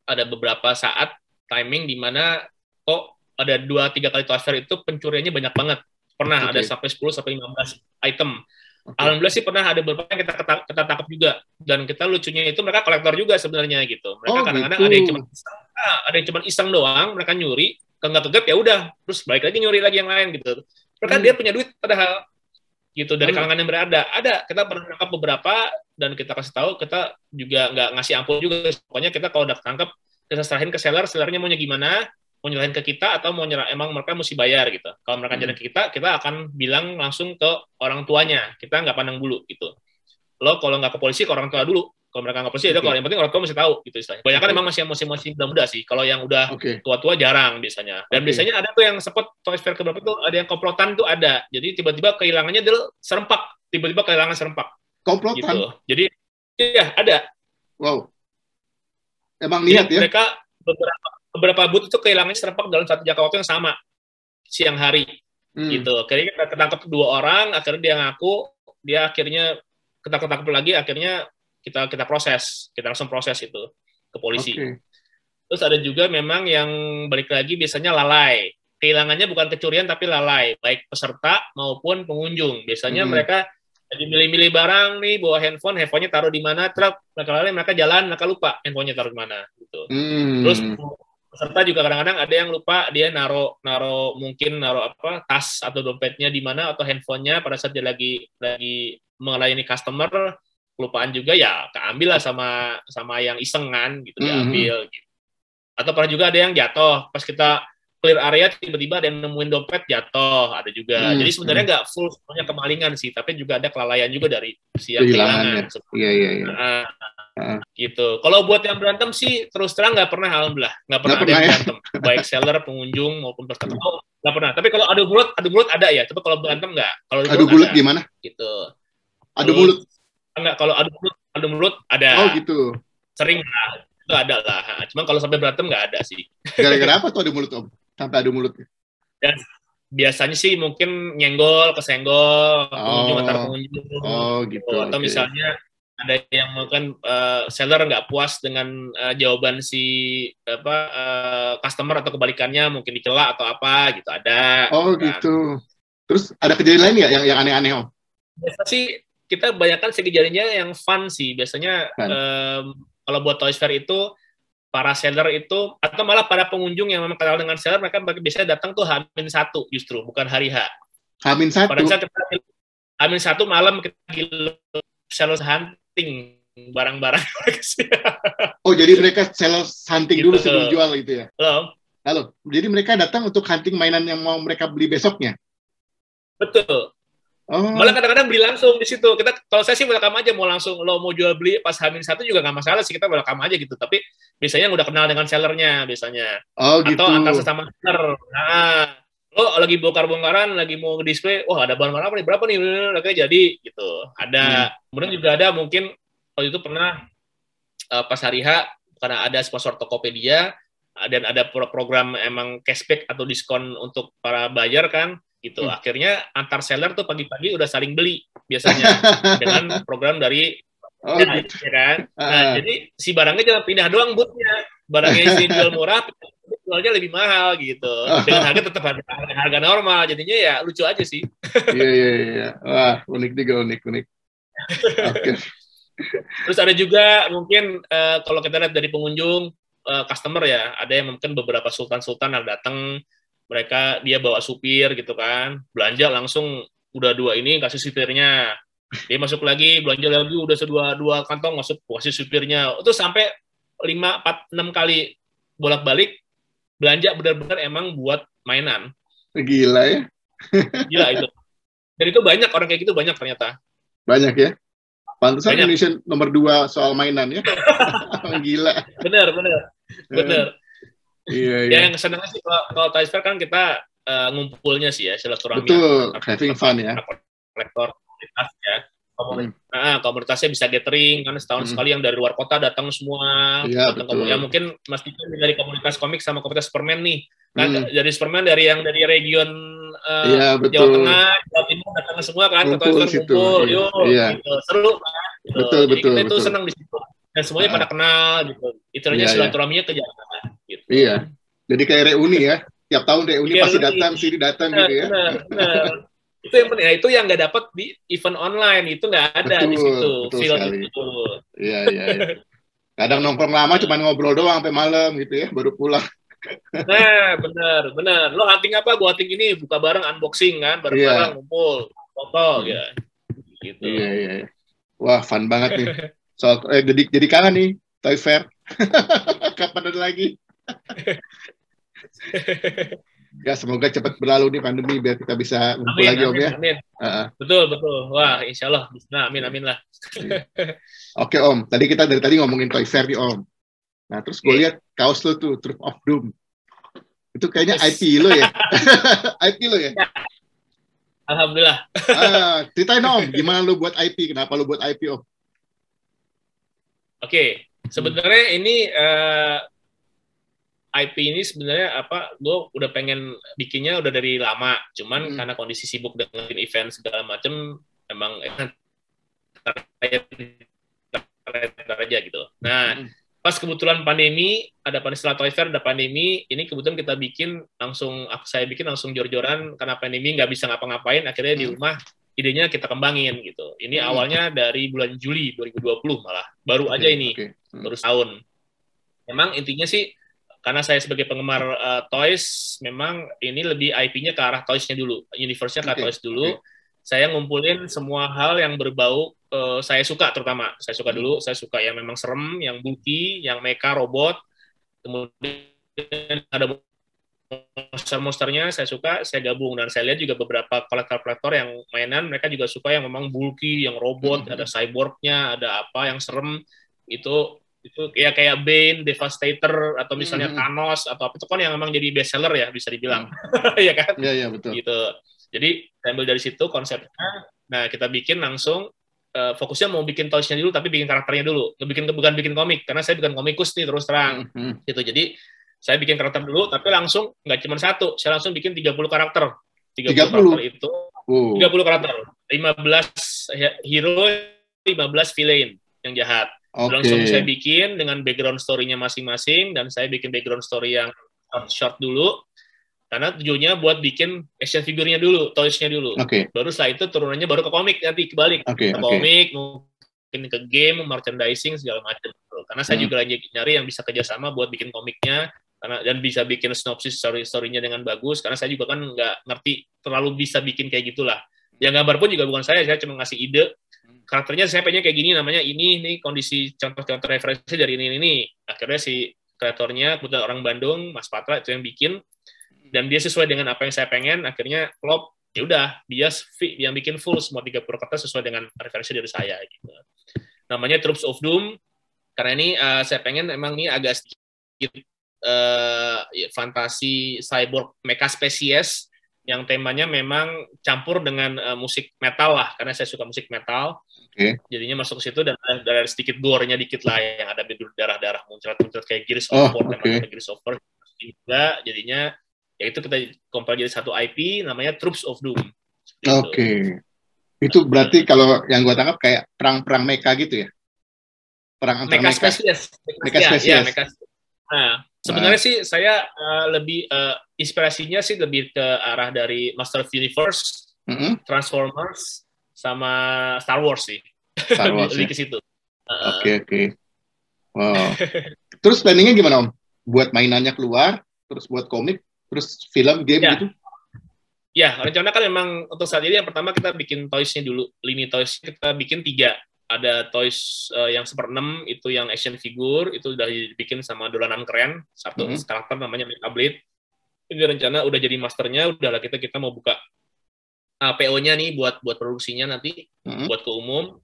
ada beberapa saat timing di mana ada 2-3 kali Toys Fair itu pencuriannya banyak banget. Pernah ada sampai 10-15 item. Alhamdulillah sih pernah ada beberapa yang kita tangkap juga. Dan kita lucunya itu mereka kolektor juga sebenarnya gitu. Mereka kadang-kadang ada yang cuma iseng doang, mereka nyuri, kalau nggak kegap ya udah, terus balik lagi nyuri lagi yang lain gitu. Mereka dia punya duit padahal gitu dari kalangan yang berada. Ada, kita pernah tangkap beberapa dan kita kasih tahu, kita juga nggak ngasih ampun juga. Pokoknya kita kalau udah tangkap, kita serahin ke sellernya maunya gimana, nyerahin ke kita atau mau emang mereka mesti bayar gitu. Kalau mereka nyerahin ke kita akan bilang langsung ke orang tuanya. Kita nggak pandang bulu gitu. Lo kalau nggak ke polisi, ke orang tua dulu. Kalau mereka nggak polisi, kalau yang penting orang tua mesti tahu gitu istilahnya. Banyak kan emang masih muda-muda sih. Kalau yang udah tua-tua jarang biasanya. Dan biasanya ada tuh yang sempat Toys Fair keberapa tuh ada yang komplotan tuh ada. Jadi tiba-tiba kehilangannya dia serempak. Tiba-tiba kehilangan serempak.
Komplotan?
Gitu. Jadi ya ada.
Wow. Emang niat ya?
Mereka beberapa booth itu kehilangannya serempak dalam satu jangka waktu yang sama, siang hari, gitu. Akhirnya kita ketangkep 2 orang, akhirnya dia ngaku, dia akhirnya ketangkep lagi, akhirnya kita proses, kita langsung proses itu ke polisi. Terus ada juga memang yang balik lagi biasanya lalai, kehilangannya bukan kecurian tapi lalai, baik peserta maupun pengunjung. Biasanya mereka lagi milih-milih barang nih, bawa handphonenya taruh di mana, truk, mereka jalan, mereka lupa handphonenya taruh di mana, gitu. Terus peserta juga kadang-kadang ada yang lupa dia naro tas atau dompetnya di mana atau handphonenya pada saat dia lagi melayani customer, kelupaan juga ya keambil lah sama yang iseng kan gitu, diambil gitu. Atau pernah juga ada yang jatuh pas kita clear area tiba-tiba ada yang nemuin dompet jatuh, ada juga. Jadi sebenarnya nggak full semuanya kemalingan sih, tapi juga ada kelalaian juga dari si yang kehilangan.
Iya.
Gitu. Kalau buat yang berantem sih terus terang nggak pernah, alhamdulillah nggak pernah ada yang berantem, baik seller, pengunjung maupun peserta nggak pernah. Tapi kalau adu mulut ada ya, tapi kalau berantem nggak. Kalau
adu mulut gimana?
Gitu.
Adu mulut?
Enggak, kalau adu mulut ada.
Oh gitu.
Sering lah, itu ada lah. Cuma kalau sampai berantem nggak ada sih.
Gara-gara apa tuh adu mulut Om? Sampai adu mulut?
Dan biasanya sih mungkin kesenggol, pengunjung antar pengunjung.
Oh gitu.
Atau misalnya ada yang mungkin seller nggak puas dengan jawaban si customer atau kebalikannya, mungkin dicela atau apa gitu, ada.
Oh gitu. Terus ada kejadian lain nggak yang aneh-aneh Om?
Biasa sih kita banyakkan sih kejadiannya yang fun sih. Biasanya kalau buat Toys Fair itu para seller itu atau malah para pengunjung yang memang kenal dengan seller, mereka biasanya datang tuh H-1 justru, bukan hari H.
H-1?
Pada saat kita H-1 malam kita sales hunting barang-barang.
Oh, jadi mereka sales hunting gitu dulu sebelum jual gitu ya?
Halo.
Jadi mereka datang untuk hunting mainan yang mau mereka beli besoknya?
Betul. Malah kadang-kadang beli langsung di situ. Kalau saya sih welcome aja, mau langsung lo mau jual beli pas H-1 juga nggak masalah sih, kita welcome aja gitu. Tapi biasanya udah kenal dengan sellernya biasanya.
Oh gitu.
Atau antar sesama seller. Nah, lo lagi bongkar-bongkaran, lagi mau display, wah ada barang-barang apa nih, berapa nih, kayak jadi gitu. Ada. Kemudian juga ada mungkin waktu itu pernah pas hari H karena ada sponsor Tokopedia dan ada program emang cashback atau diskon untuk para buyer kan. Gitu. Akhirnya antar seller tuh pagi-pagi udah saling beli biasanya dengan program dari
gitu.
Ya kan. Nah, jadi si barangnya jangan pindah doang bootnya. Barangnya isi jual murah, jualnya lebih mahal gitu. Dengan harga tetap harga normal. Jadinya ya lucu aja sih.
Iya. Wah, unik juga, unik. Oke.
Terus ada juga mungkin kalau kita lihat dari pengunjung customer ya, ada yang mungkin beberapa sultan-sultan yang datang, mereka dia bawa supir gitu kan, belanja langsung udah 2 ini kasih supirnya, dia masuk lagi belanja lagi udah dua kantong masuk kasih supirnya, itu sampai 5, 4, 6 kali bolak-balik belanja benar-benar emang buat mainan.
Gila ya.
Gila itu. Dan itu banyak orang kayak gitu, banyak ternyata.
Banyak ya. Pantesan Indonesia nomor 2 soal mainan ya. Gila.
Bener.
Iya.
Yang senangnya sih kalau Toys Fair kan kita ngumpulnya sih ya, silaturahmi.
Betul, having fun ya.
Kolektor, komunitas ya. Komunitasnya bisa gathering kan, setahun sekali yang dari luar kota datang semua.
Iya, betul.
Ya mungkin Mas Tito dari komunitas komik sama komunitas Superman nih. Kan dari Superman dari region Jawa Tengah, Jawa Timur datang semua kan, ke Toys Fair ngumpul. Gitu. Seru kan. Gitu. Jadi kita itu senang di situ. Dan semuanya pada kenal gitu. Itu aja silaturahminya ke Jakarta. Gitu.
Iya. Jadi kayak reuni ya. Tiap tahun reuni pasti datang, sini datang gitu ya.
Benar. Itu yang penting. Itu yang nggak dapat di event online. Itu nggak ada di situ.
Betul sekali. Iya. Kadang nongkrong lama cuma ngobrol doang sampai malam gitu ya, baru pulang.
Nah, benar. Lo hunting apa? Gua hunting ini, buka bareng, unboxing kan, bareng-bareng ngumpul, foto ya. Gitu.
Iya. Wah, fun banget nih. Soal jadi kangen nih Toys Fair. Kapan ada lagi? Ya, semoga cepat berlalu nih pandemi biar kita bisa ngumpul lagi, Om ya.
Amin. Betul. Wah, insya Allah. Nah, amin lah.
Oke, Om. Tadi dari tadi ngomongin Toy Fair nih, Om. Nah, terus gue lihat kaos lo tuh, Truth of Doom. Itu kayaknya IP lo ya? IP lo ya?
Alhamdulillah.
Ceritain, Om, gimana lo buat IP? Kenapa lo buat IP, Om?
Oke, sebenarnya ini IP ini sebenarnya gue udah pengen bikinnya udah dari lama, cuman karena kondisi sibuk dengan event segala macam, emang aja gitu. Nah, pas kebetulan pandemi, setelah Toy Fair ada pandemi, ini kebetulan saya bikin langsung jor-joran karena pandemi nggak bisa ngapa-ngapain, akhirnya di rumah idenya kita kembangin gitu. Ini awalnya dari bulan Juli 2020 malah, baru aja ini, baru setahun. Memang intinya sih, karena saya sebagai penggemar toys, memang ini lebih IP-nya ke arah toys-nya dulu, universe-nya ke toys dulu. Saya ngumpulin semua hal yang berbau saya suka, terutama saya suka dulu, saya suka yang memang serem, yang bulky, yang mecha robot, kemudian ada monster-monsternya saya suka, saya gabung, dan saya lihat juga beberapa kolektor-kolektor yang mainan, mereka juga suka yang memang bulky, yang robot, ada cyborg-nya, ada apa yang serem, itu ya kayak Bane, Devastator, atau misalnya Thanos, atau apa, itu kan yang memang jadi best seller ya, bisa dibilang. Iya kan?
Iya, betul.
Gitu. Jadi, ambil dari situ konsepnya, nah kita bikin langsung, fokusnya mau bikin toys-nya dulu, tapi bikin karakternya dulu. Bukan bikin komik, karena saya bukan komikus nih, terus terang. Gitu. Jadi, saya bikin karakter dulu, tapi langsung, nggak cuma satu, saya langsung bikin 30 karakter. 30 karakter itu, 30 karakter. 15 hero, 15 villain yang jahat. Langsung saya bikin dengan background story-nya masing-masing, dan saya bikin background story yang short dulu, karena tujuannya buat bikin action figure-nya dulu, toys-nya dulu. Baru setelah itu turunannya baru ke komik, nanti kebalik. Ke komik, mungkin ke game, merchandising, segala macam. Karena saya juga lagi nyari yang bisa kerjasama buat bikin komiknya, dan bisa bikin synopsis story-nya dengan bagus, karena saya juga kan nggak ngerti terlalu bisa bikin kayak gitulah. Yang gambar pun juga bukan saya cuma ngasih ide, karakternya saya pengennya kayak gini, namanya ini kondisi contoh-contoh referensi dari ini. Akhirnya si kreatornya, kebetulan orang Bandung, Mas Patra, itu yang bikin, dan dia sesuai dengan apa yang saya pengen, akhirnya klop, ya udah, dia yang bikin full semua 30 karakter sesuai dengan referensi dari saya. Gitu. Namanya Troops of Doom, karena ini saya pengen emang ini agak sedikit fantasi cyborg mecha species, yang temanya memang campur dengan musik metal lah, karena saya suka musik metal. Jadinya masuk ke situ, dan ada sedikit gore-nya dikit lah, yang ada darah-darah muncrat-muncrat kayak Gears of War, temanya Gears of War juga. Jadinya ya itu kita compile jadi satu IP, namanya Troops of Doom.
Itu berarti kalau yang gue tangkap kayak perang-perang mecha gitu ya? Perang antar mecha.
Mecha spesies. Nah, sebenarnya sih saya lebih inspirasinya sih lebih ke arah dari Master of Universe, Transformers, sama Star Wars sih.
Star Wars
lebih ke situ.
Oke. Wow. Terus planningnya gimana, Om? Buat mainannya keluar, terus buat komik, terus film, game gitu?
Ya, rencana kan memang untuk saat ini yang pertama kita bikin toys-nya dulu. Lini toys kita bikin 3. Ada toys yang 1/6, itu yang action figure, itu udah dibikin sama dolanan keren, satu karakter namanya Mecha Blade. Ini rencana udah jadi masternya, udahlah kita mau buka PO-nya nih buat produksinya nanti, buat ke umum.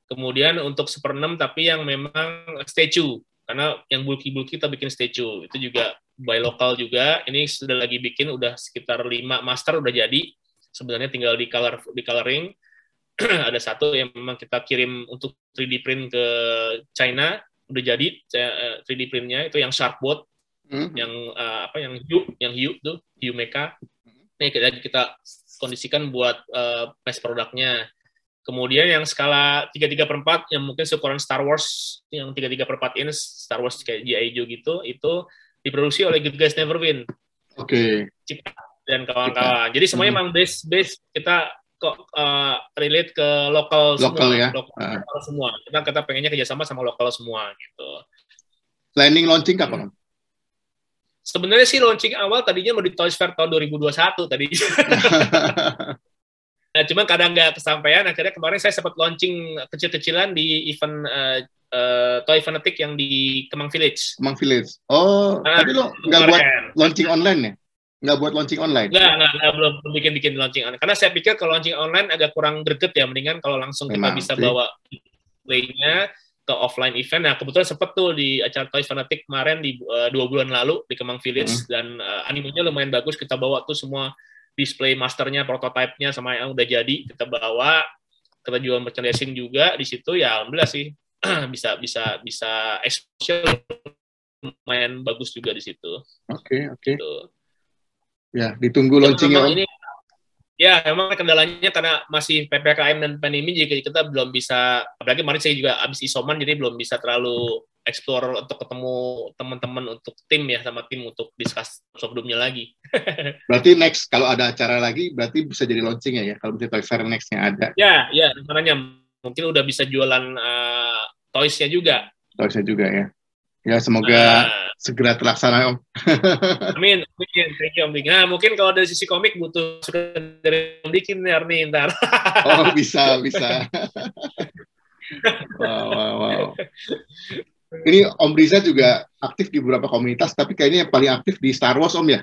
Kemudian untuk 1/6 tapi yang memang statue, karena yang bulky-bulky kita bikin statue, itu juga by lokal juga. Ini sudah lagi bikin, udah sekitar 5 master udah jadi, sebenarnya tinggal di coloring. Ada satu yang memang kita kirim untuk 3D print ke China, udah jadi 3D printnya, itu yang Sharkbot, yang yang Hue tuh, Hue Mecha. Ini kita kondisikan buat mass produknya. Kemudian yang skala 3/3/4 yang mungkin seukuran Star Wars, yang 3/3/4 inch Star Wars kayak G.I. Joe gitu, itu diproduksi oleh Good Guys Never Win. Cipta dan kawan-kawan. Jadi semuanya memang base kita kok relate ke lokal semua.
Ya.
Lokal semua. Kita pengennya kerjasama sama lokal semua gitu.
Planning launching kapan?
Sebenarnya sih launching awal tadinya mau di Toys Fair tahun 2021 tadi. Nah, cuman kadang nggak kesampaian, akhirnya kemarin saya sempat launching kecil-kecilan di event Toy Fanatic yang di Kemang Village.
Kemang Village. Oh, tapi lo nggak buat launching online ya? Nggak buat launching online?
Nggak, belum bikin launching online. Karena saya pikir kalau launching online agak kurang greget ya, mendingan kalau langsung kita bisa bawa play-nya ke offline event. Nah, kebetulan sempat tuh di acara Toy Fanatic kemarin di 2 bulan lalu di Kemang Village, dan animenya lumayan bagus. Kita bawa tuh semua display masternya, prototype-nya sama yang udah jadi kita bawa. Kita jual merchandising juga di situ, ya alhamdulillah sih bisa exposure lumayan bagus juga di situ.
Oke.
Gitu.
Ya, ditunggu launchingnya.
Ini ya memang kendalanya karena masih PPKM dan pandemi, jadi kita belum bisa, apalagi kemarin saya juga habis isoman, jadi belum bisa terlalu explore untuk ketemu teman-teman untuk tim ya, sama tim untuk discuss sebelumnya lagi.
Berarti next kalau ada acara lagi berarti bisa jadi launching ya kalau misalnya Toy Fair next-nya ada.
Ya rencananya mungkin udah bisa jualan toys-nya juga.
Toys-nya juga ya. Ya semoga segera terlaksana Om.
Amin. Thank you Om. Nah mungkin kalau dari sisi komik butuh dari Om Dikin nih ntar.
Oh bisa. Wow. Ini Om Riza juga aktif di beberapa komunitas, tapi kayaknya yang paling aktif di Star Wars Om ya?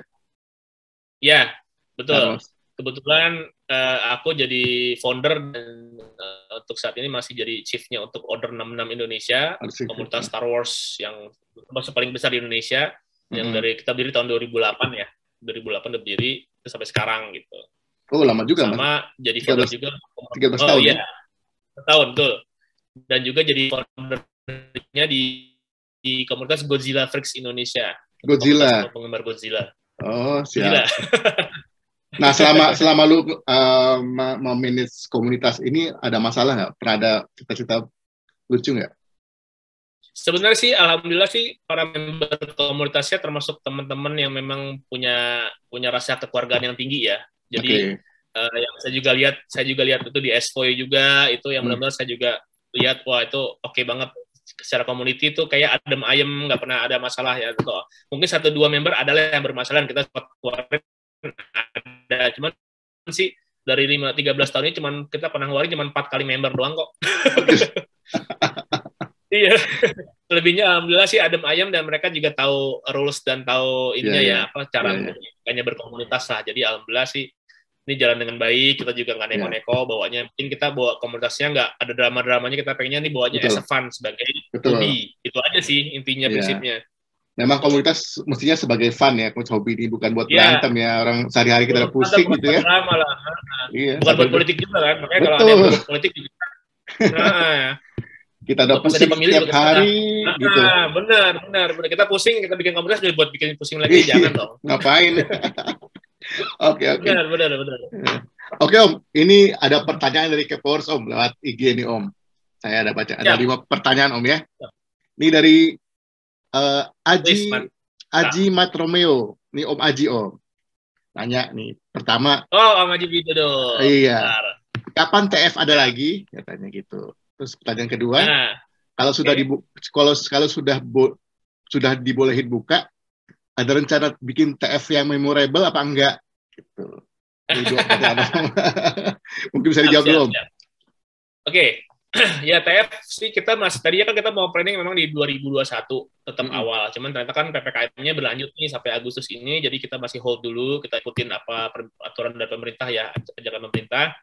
Ya, betul. Kebetulan aku jadi founder dan untuk saat ini masih jadi chief-nya untuk Order 66 Indonesia, komunitas Star Wars yang termasuk paling besar di Indonesia, yang dari kita berdiri tahun 2008 ya. 2008 berdiri terus sampai sekarang gitu.
Oh, lama juga
sama
Mas.
Jadi founder juga
13 tahun.
Iya. Tahun, betul. Dan juga jadi foundernya di komunitas Godzilla Freaks Indonesia.
Godzilla.
Penggemar Godzilla.
Oh, siap. Nah, selama lu memanage komunitas ini ada masalah nggak? Pernah ada cerita-cerita lucu nggak?
Sebenarnya sih, alhamdulillah sih para member komunitasnya termasuk teman-teman yang memang punya rasa kekeluargaan yang tinggi ya. Jadi yang saya juga lihat itu di Esfoy juga, itu yang benar-benar saya juga lihat, wah itu oke banget. Secara community itu kayak adem ayem, nggak pernah ada masalah ya. Gitu. Mungkin 1-2 member adalah yang bermasalah, kita sempat keluarin ada, cuman sih dari 13 tahun ini cuman kita pernah ngeluarin cuman 4 kali member doang kok. Iya. Lebihnya alhamdulillah sih adem ayem, dan mereka juga tahu rules dan tahu ininya apa cara kayaknya berkomunitas lah. Jadi alhamdulillah sih ini jalan dengan baik, kita juga nggak neko-neko bawanya. Mungkin kita bawa komunitasnya nggak ada drama-dramanya, kita pengennya nih bawanya as a fun sebagai hobi. Itu aja sih intinya, prinsipnya.
Memang komunitas mestinya sebagai fun ya, hobi ini bukan buat berantem ya, orang sehari-hari kita udah pusing gitu ya.
Drama lah. Bukan buat politik juga kan, makanya kalau ada yang politik juga.
Kita udah pusing setiap hari gitu.
Benar. Kita pusing, kita bikin komunitas buat bikin pusing lagi, jangan dong.
Ngapain? Oke.
Benar.
Oke Om, ini ada pertanyaan dari Kepors Om lewat IG nih Om. Saya ada baca, ada 5 pertanyaan Om ya. Ini dari Aji Mat Romeo. Ini Om Aji Om. Tanya nih, pertama.
Om Aji Widodo.
Iya. Kapan TF ada lagi? Katanya gitu. Terus pertanyaan kedua, kalau sudah dibolehin buka, ada rencana bikin TF yang memorable apa enggak? Gitu. Mungkin bisa dijawab belum?
Oke. Ya TF sih kita masih, tadinya kan kita mau planning memang di 2021 tetap awal, cuman ternyata kan PPKM-nya berlanjut nih sampai Agustus ini, jadi kita masih hold dulu, kita ikutin apa aturan dari pemerintah ya, ajakan pemerintah.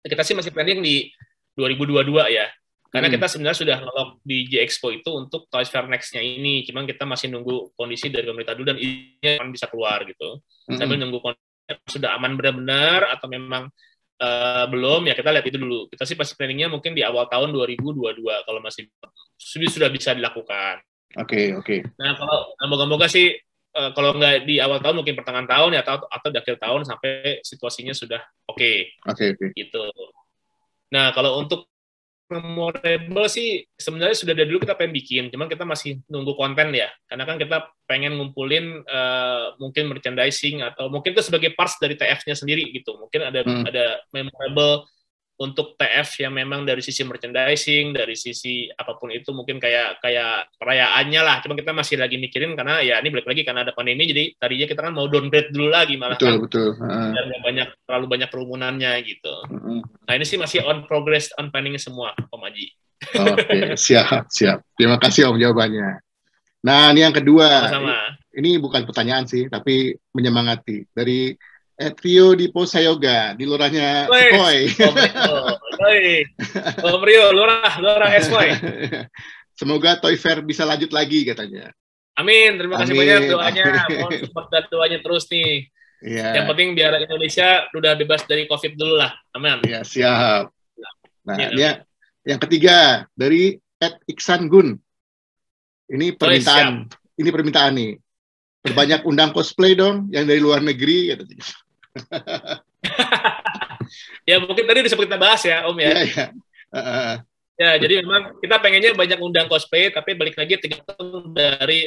Kita sih masih planning di 2022 ya, karena kita sebenarnya sudah nge-lock di J-Expo itu untuk Toys Fair Next-nya ini, cuman kita masih nunggu kondisi dari pemerintah dulu dan izinnya bisa keluar gitu. Sambil nunggu kondisi sudah aman benar-benar atau memang belum, ya kita lihat itu dulu. Kita sih pasti planningnya mungkin di awal tahun 2022 kalau masih sudah bisa dilakukan.
Oke.
Nah kalau moga-moga sih kalau nggak di awal tahun mungkin pertengahan tahun ya, atau di akhir tahun sampai situasinya sudah oke. Gitu. Nah kalau untuk memorable sih sebenarnya sudah dari dulu kita pengen bikin, cuman kita masih nunggu konten ya, karena kan kita pengen ngumpulin mungkin merchandising atau mungkin itu sebagai parts dari TF-nya sendiri gitu, mungkin ada memorable untuk TF yang memang dari sisi merchandising, dari sisi apapun itu mungkin kayak perayaannya lah, cuma kita masih lagi mikirin karena ya ini balik lagi karena ada pandemi, jadi tadinya kita kan mau downgrade dulu lagi malah
betul.
Dan terlalu banyak kerumunannya gitu. Nah ini sih masih on progress, on planning semua Om Aji.
Oke, siap. Terima kasih Om jawabannya. Nah, ini yang kedua.
Sama-sama.
Ini bukan pertanyaan sih, tapi menyemangati. Dari Trio di Posayoga, di lurahnya Sepoy.
Om Rio, lurah Espoy.
Semoga Toy Fair bisa lanjut lagi katanya.
Amin, terima kasih banyak doanya. Mohon support dan doanya terus nih.
Ya.
Yang penting biar Indonesia udah bebas dari COVID dulu lah. Amin.
Ya, siap. Nah, yang ketiga dari Iksan Gun. Ini permintaan. Ini permintaan nih. Perbanyak undang cosplay dong, yang dari luar negeri.
Ya mungkin tadi udah sempat kita bahas ya, Om ya.
Iya.
Ya, jadi memang kita pengennya banyak undang cosplay, tapi balik lagi tergantung dari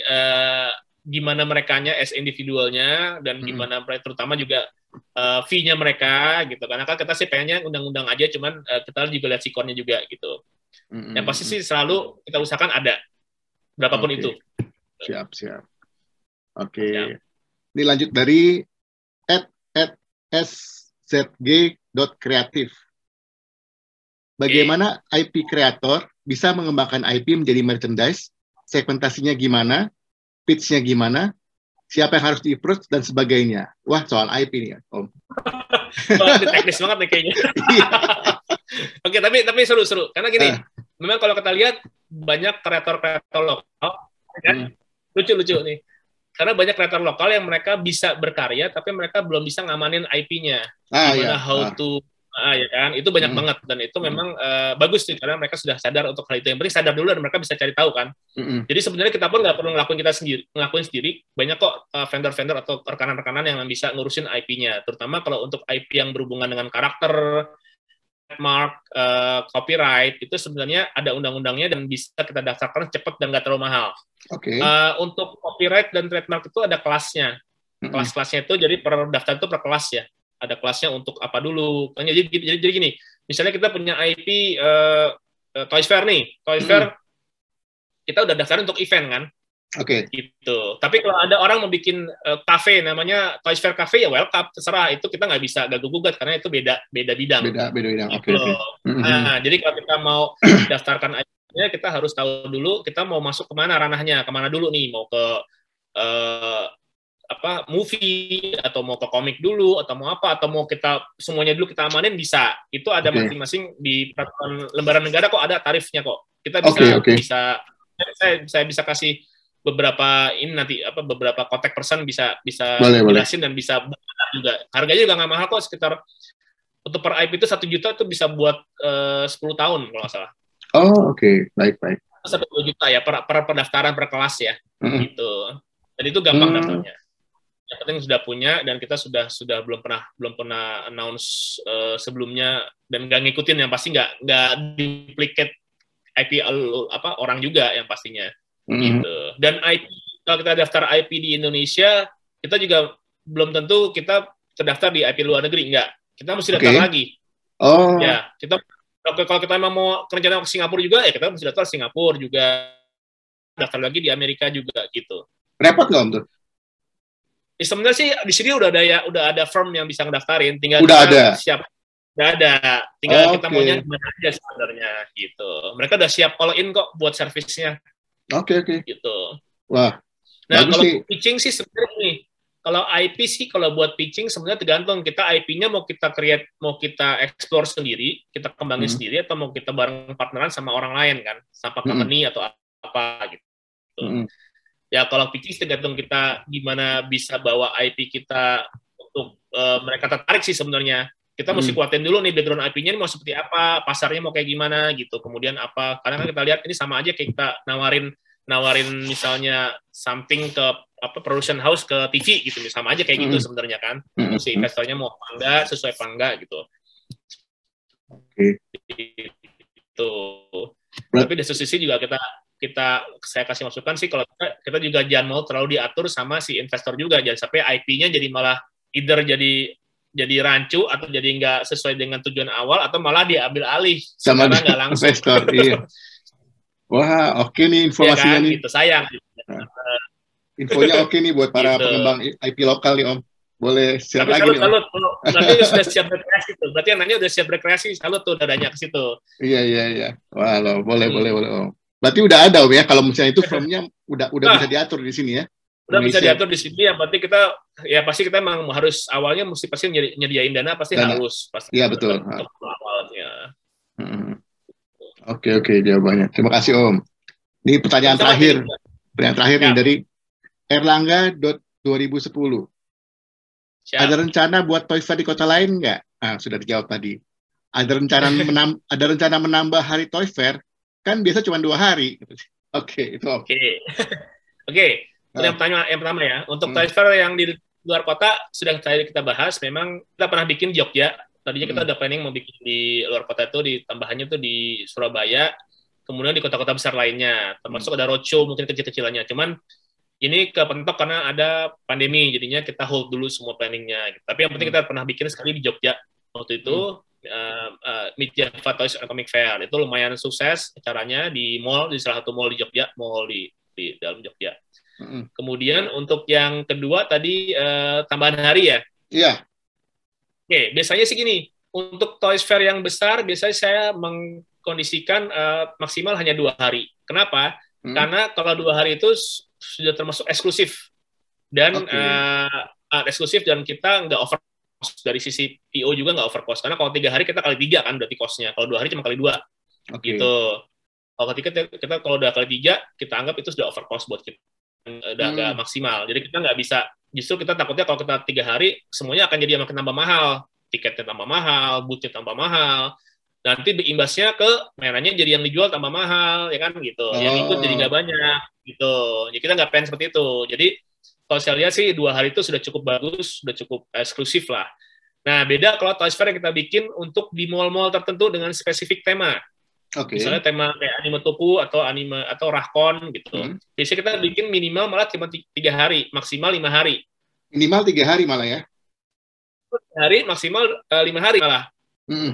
gimana merekanya as individualnya dan gimana terutama juga fee-nya mereka gitu. Karena kan kita sih pengennya undang-undang aja, cuman kita juga lihat sikonnya juga gitu. Yang pasti sih selalu kita usahakan ada berapapun itu.
Siap. Oke. Ini lanjut dari @szg.kreatif. Bagaimana IP kreator bisa mengembangkan IP menjadi merchandise? Segmentasinya gimana? Pitch-nya gimana? Siapa yang harus di-approach dan sebagainya? Wah, soal IP nih ya, Om.
Teknis banget nih kayaknya. Oke, tapi seru-seru. Karena gini, memang kalau kita lihat banyak kreator-kreator lokal, kan? Lucu-lucu nih. Karena banyak kreator lokal yang mereka bisa berkarya, tapi mereka belum bisa ngamanin IP-nya. Gimana how to, ya kan? Itu banyak banget. Dan itu memang bagus sih, karena mereka sudah sadar untuk hal itu. Yang penting sadar dulu dan mereka bisa cari tahu kan. Jadi sebenarnya kita pun nggak perlu ngelakuin sendiri. Banyak kok vendor-vendor atau rekanan-rekanan yang bisa ngurusin IP-nya. Terutama kalau untuk IP yang berhubungan dengan karakter, trademark, copyright, itu sebenarnya ada undang-undangnya dan bisa kita daftarkan cepat dan nggak terlalu mahal. Untuk copyright dan trademark itu ada kelasnya. Kelas-kelasnya itu jadi per daftar itu per kelas ya. Ada kelasnya untuk apa dulu. Jadi gini, misalnya kita punya IP Toys Fair nih. Toys Fair kita udah daftarin untuk event kan. Gitu. Tapi kalau ada orang mau bikin cafe namanya Toys Fair Cafe ya welcome, terserah. Itu kita nggak bisa gaguh-gugat karena itu beda bidang. Beda bidang. Gitu. Nah, jadi kalau kita mau daftarkan kita harus tahu dulu kita mau masuk kemana ranahnya, kemana dulu nih, mau ke movie atau mau ke komik dulu atau mau apa, atau mau kita semuanya dulu kita amanin bisa. Itu ada masing-masing di peraturan lembaran negara kok ada tarifnya kok. Kita bisa saya bisa kasih beberapa ini nanti beberapa kontak person bisa jelasin dan bisa juga. Harganya juga nggak mahal kok, sekitar untuk per IP itu 1 juta itu bisa buat 10 tahun kalau nggak salah. Baik. 1 juta ya per pendaftaran per kelas ya, gitu. Dan itu gampang daftarnya. Yang penting sudah punya dan kita sudah belum pernah announce sebelumnya dan nggak ngikutin, yang pasti nggak duplicate IP orang juga yang pastinya. Gitu. Dan IP kalau kita daftar IP di Indonesia, kita juga belum tentu kita terdaftar di IP luar negeri, enggak. Kita mesti daftar lagi. Ya, kalau kita memang mau rencana ke Singapura juga, ya kita mesti daftar Singapura juga, daftar lagi di Amerika juga gitu.
Repot nggak Om tuh?
Ya, sebenarnya sih di sini udah ada firm yang bisa ngedaftarin, tinggal siap. Udah ada, tinggal kita maunya gimana aja sebenarnya gitu. Mereka udah siap all in kok buat servisnya. Gitu.
Wah.
Nah, kalau pitching sih sebenarnya nih, kalau IP sih kalau buat pitching sebenarnya tergantung kita IP-nya mau kita create, mau kita explore sendiri, kita kembangin sendiri, atau mau kita bareng partneran sama orang lain kan, sama company atau apa gitu. Ya kalau pitching tergantung kita gimana bisa bawa IP kita untuk mereka tertarik sih sebenarnya. Kita mesti kuatin dulu nih background IP-nya ini mau seperti apa, pasarnya mau kayak gimana gitu. Kemudian apa? Karena kan kita lihat ini sama aja kayak kita nawarin misalnya something ke production house ke TV gitu, sama aja kayak gitu sebenarnya kan. Si investornya mau apa enggak, sesuai apa enggak gitu. Gitu. Tapi di satu sisi juga saya kasih masukan sih kalau kita juga jangan mau terlalu diatur sama si investor juga, jangan sampai IP-nya jadi malah either jadi rancu atau jadi nggak sesuai dengan tujuan awal atau malah diambil alih
sama
nggak langsung.
Investor. Iya. Wah, oke nih informasinya nih.
Gitu, sayang.
Infonya oke nih buat para pengembang IP lokal nih Om. Boleh share lagi nih Om.
Berarti sudah siap rekreasi tuh. Berarti yang nanya udah siap rekreasi, salut tuh dadanya ke situ.
Iya. Wah, loh, boleh Om. Berarti udah ada Om ya, kalau misalnya itu firmnya udah bisa diatur di sini ya.
Udah bisa diatur di sini, yang penting kita pasti kita memang harus awalnya pasti nyediain dana harus pasti.
Iya betul.
Awalnya.
Oke jawabannya. Terima kasih Om. Ini pertanyaan terakhir. Pertanyaan terakhir nih dari Erlangga.2010. Ada rencana buat Toy Fair di kota lain nggak? Sudah dijawab tadi. Ada rencana menambah hari Toy Fair? Kan biasa cuma 2 hari. Oke, itu Om.
Oke. Yang pertama ya, untuk Toy Fair yang di luar kota sudah kita bahas. Memang kita pernah bikin di Jogja. Tadinya kita udah planning mau bikin di luar kota itu, tambahannya tuh di Surabaya, kemudian di kota-kota besar lainnya, termasuk ada roadshow mungkin kecil-kecilannya. Cuman ini kepentok karena ada pandemi, jadinya kita hold dulu semua planningnya. Tapi yang penting kita pernah bikin sekali di Jogja waktu itu. Meet Java Toys and Comic Fair itu lumayan sukses acaranya di mall, di salah satu mall di Jogja, mall di dalam Jogja. Kemudian untuk yang kedua tadi tambahan hari ya.
Iya.
Oke, biasanya sih gini, untuk Toys Fair yang besar biasanya saya mengkondisikan maksimal hanya 2 hari. Kenapa? Karena kalau 2 hari itu sudah termasuk eksklusif dan eksklusif, dan kita nggak over cost dari sisi PO juga nggak over cost, karena kalau 3 hari kita kali 3 kan berarti costnya, kalau 2 hari cuma kali 2 gitu. Kalau kita kalau udah kali 3 kita anggap itu sudah over cost buat kita, udah nggak maksimal. Jadi kita nggak bisa, justru kita takutnya kalau kita 3 hari semuanya akan jadi makin tambah mahal, tiketnya tambah mahal, bootnya tambah mahal, nanti imbasnya ke mainannya jadi yang dijual tambah mahal, ya kan gitu. Yang ikut jadi nggak banyak gitu. Jadi kita nggak pengen seperti itu. Jadi kalau saya lihat sih 2 hari itu sudah cukup bagus, sudah cukup eksklusif lah. Nah, beda kalau Toys Fair yang kita bikin untuk di mall-mall tertentu dengan spesifik tema. Misalnya tema kayak anime Toku atau anime atau Rahkon gitu. Biasanya kita bikin minimal malah cuma 3 hari, maksimal 5 hari.
Minimal 3 hari malah ya?
3 hari, maksimal 5 hari malah.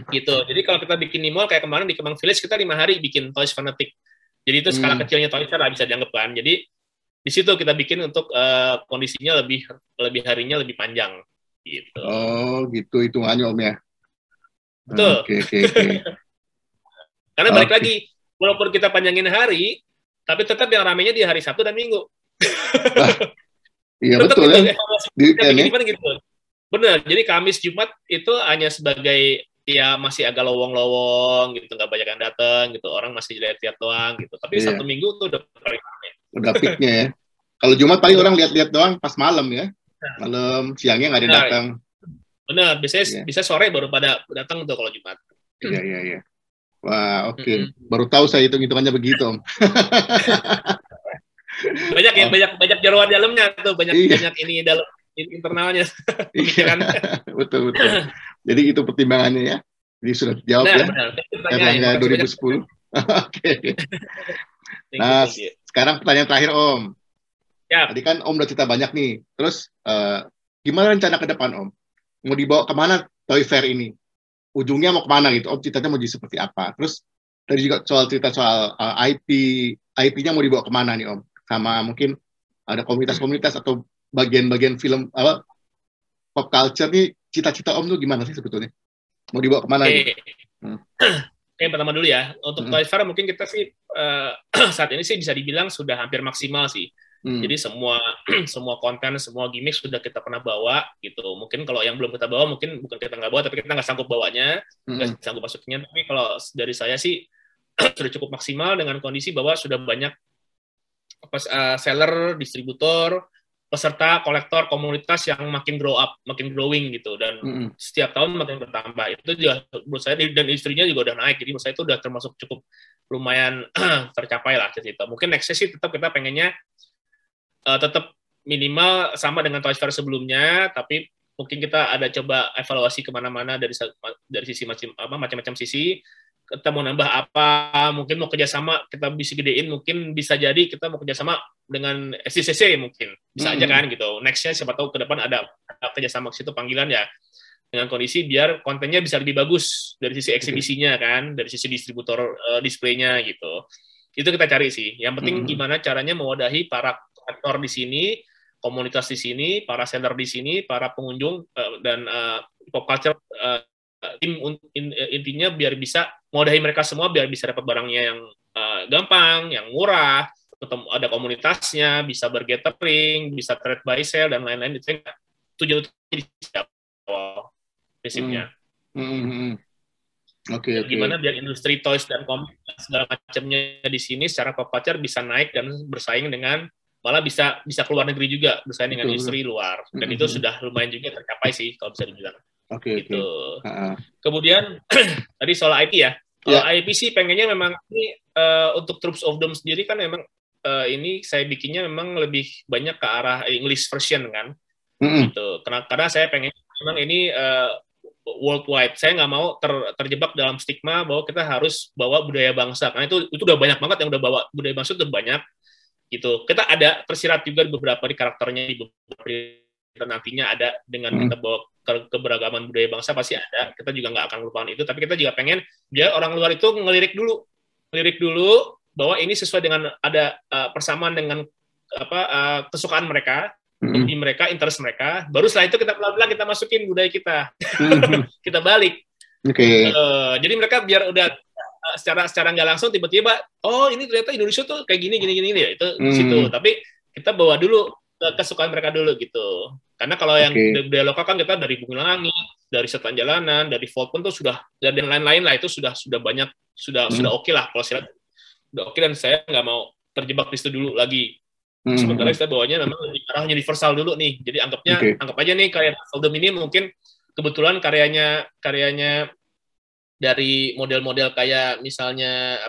Gitu. Jadi kalau kita bikin di mall kayak kemarin di Kemang Village kita 5 hari bikin Toys Fanatic. Jadi itu skala kecilnya Toys Fair lah bisa dianggap kan. Jadi di situ kita bikin untuk kondisinya lebih harinya lebih panjang gitu.
Oh, gitu hitungannya Om ya.
Betul.
Oke.
Karena balik lagi, walaupun kita panjangin hari, tapi tetap yang ramenya di hari Sabtu dan Minggu.
Iya betul ya.
Gitu. Benar. Jadi Kamis Jumat itu hanya sebagai ya masih agak lowong-lowong gitu, nggak banyak yang datang gitu, orang masih lihat-lihat doang gitu. Tapi Sabtu Minggu tuh udah paling ramai. Udah
peaknya ya. Kalau Jumat paling orang lihat-lihat doang pas malam ya. Malam, siangnya nggak ada yang datang.
Benar, biasanya bisa sore baru pada datang tuh kalau Jumat.
Iya. Wah, oke. Baru tahu saya hitung-hitungannya begitu, Om.
banyak jaruan dalamnya tuh, banyak ini dalam internalnya.
Betul. Jadi itu pertimbangannya ya. Jadi sudah dijawab ya. Erlangga 2010. Oke. Nah, sekarang pertanyaan terakhir Om. Tadi kan Om udah cerita banyak nih. Terus gimana rencana ke depan Om? Mau dibawa kemana Toy Fair ini? Ujungnya mau kemana gitu? Om ceritanya mau jadi seperti apa? Terus tadi juga cerita soal IP-nya mau dibawa kemana nih Om? Sama mungkin ada komunitas-komunitas atau bagian-bagian film pop culture nih, cita-cita Om tuh gimana sih sebetulnya? Mau dibawa kemana?
Oke, pertama dulu ya. Untuk Toy Fair mungkin kita sih saat ini sih bisa dibilang sudah hampir maksimal sih. Jadi semua konten, semua gimmick sudah kita pernah bawa gitu. Mungkin kalau yang belum kita bawa, mungkin bukan kita nggak bawa, tapi kita nggak sanggup bawanya, nggak sanggup masuknya. Tapi kalau dari saya sih sudah cukup maksimal dengan kondisi bahwa sudah banyak seller, distributor, peserta, kolektor, komunitas yang makin grow up, makin growing gitu, dan setiap tahun makin bertambah. Itu juga menurut saya, dan istrinya juga udah naik, jadi menurut saya itu udah termasuk cukup lumayan tercapai lah cerita. Mungkin nextnya sih tetap kita pengennya tetap minimal sama dengan Toys Fair sebelumnya, tapi mungkin kita ada coba evaluasi kemana-mana dari sisi macam-macam sisi. Kita mau nambah apa, mungkin mau kerjasama, kita bisa gedein, mungkin bisa jadi kita mau kerjasama dengan SDCC mungkin, bisa aja kan gitu. Nextnya siapa tahu ke depan ada kerjasama ke situ panggilan ya, dengan kondisi biar kontennya bisa lebih bagus dari sisi eksibisinya kan, dari sisi distributor displaynya gitu. Itu kita cari sih. Yang penting gimana caranya mewadahi para aktor di sini, komunitas di sini, para seller di sini, para pengunjung dan pop culture tim intinya biar bisa modahi mereka semua, biar bisa dapat barangnya yang gampang, yang murah, ada komunitasnya, bisa bergathering, bisa trade buy sell dan lain-lain. Itu tujuan prinsipnya.
Oke.
Gimana biar industri toys dan komik segala macamnya di sini secara pop culture bisa naik dan bersaing dengan, malah bisa keluar negeri juga, bersaing dengan industri luar. Dan itu sudah lumayan juga tercapai sih kalau bisa dibilang. Gitu. Kemudian tadi soal IP ya. Kalau IP sih pengennya memang ini untuk Troops of Doom sendiri kan memang ini saya bikinnya memang lebih banyak ke arah English version kan. Gitu. Karena saya pengen memang ini worldwide. Saya nggak mau terjebak dalam stigma bahwa kita harus bawa budaya bangsa. Karena itu udah banyak banget yang udah bawa budaya bangsa, udah banyak gitu. Kita ada tersirat juga beberapa di karakternya, di beberapa nantinya ada dengan kita bawa keberagaman budaya bangsa pasti ada. Kita juga nggak akan lupakan itu, tapi kita juga pengen biar orang luar itu ngelirik dulu bahwa ini sesuai dengan ada persamaan dengan kesukaan mereka, hobi mereka, interest mereka. Baru setelah itu kita pelan-pelan kita masukin budaya kita, kita balik. Jadi mereka biar udah secara nggak langsung tiba-tiba, oh ini ternyata Indonesia tuh kayak gini ya, itu di situ. Tapi kita bawa dulu kesukaan mereka dulu gitu. Karena kalau yang budaya lokal kan kita dari Bumi Langit, dari Setan Jalanan, dari Vault pun tuh sudah, dan lain-lain lah, itu sudah banyak, sudah oke lah kalau silat. Udah oke, dan saya nggak mau terjebak di situ dulu lagi. Sementara kita bawanya memang lebih arah universal dulu nih. Jadi anggap aja nih karya Soldom ini mungkin kebetulan karyanya dari model-model kayak misalnya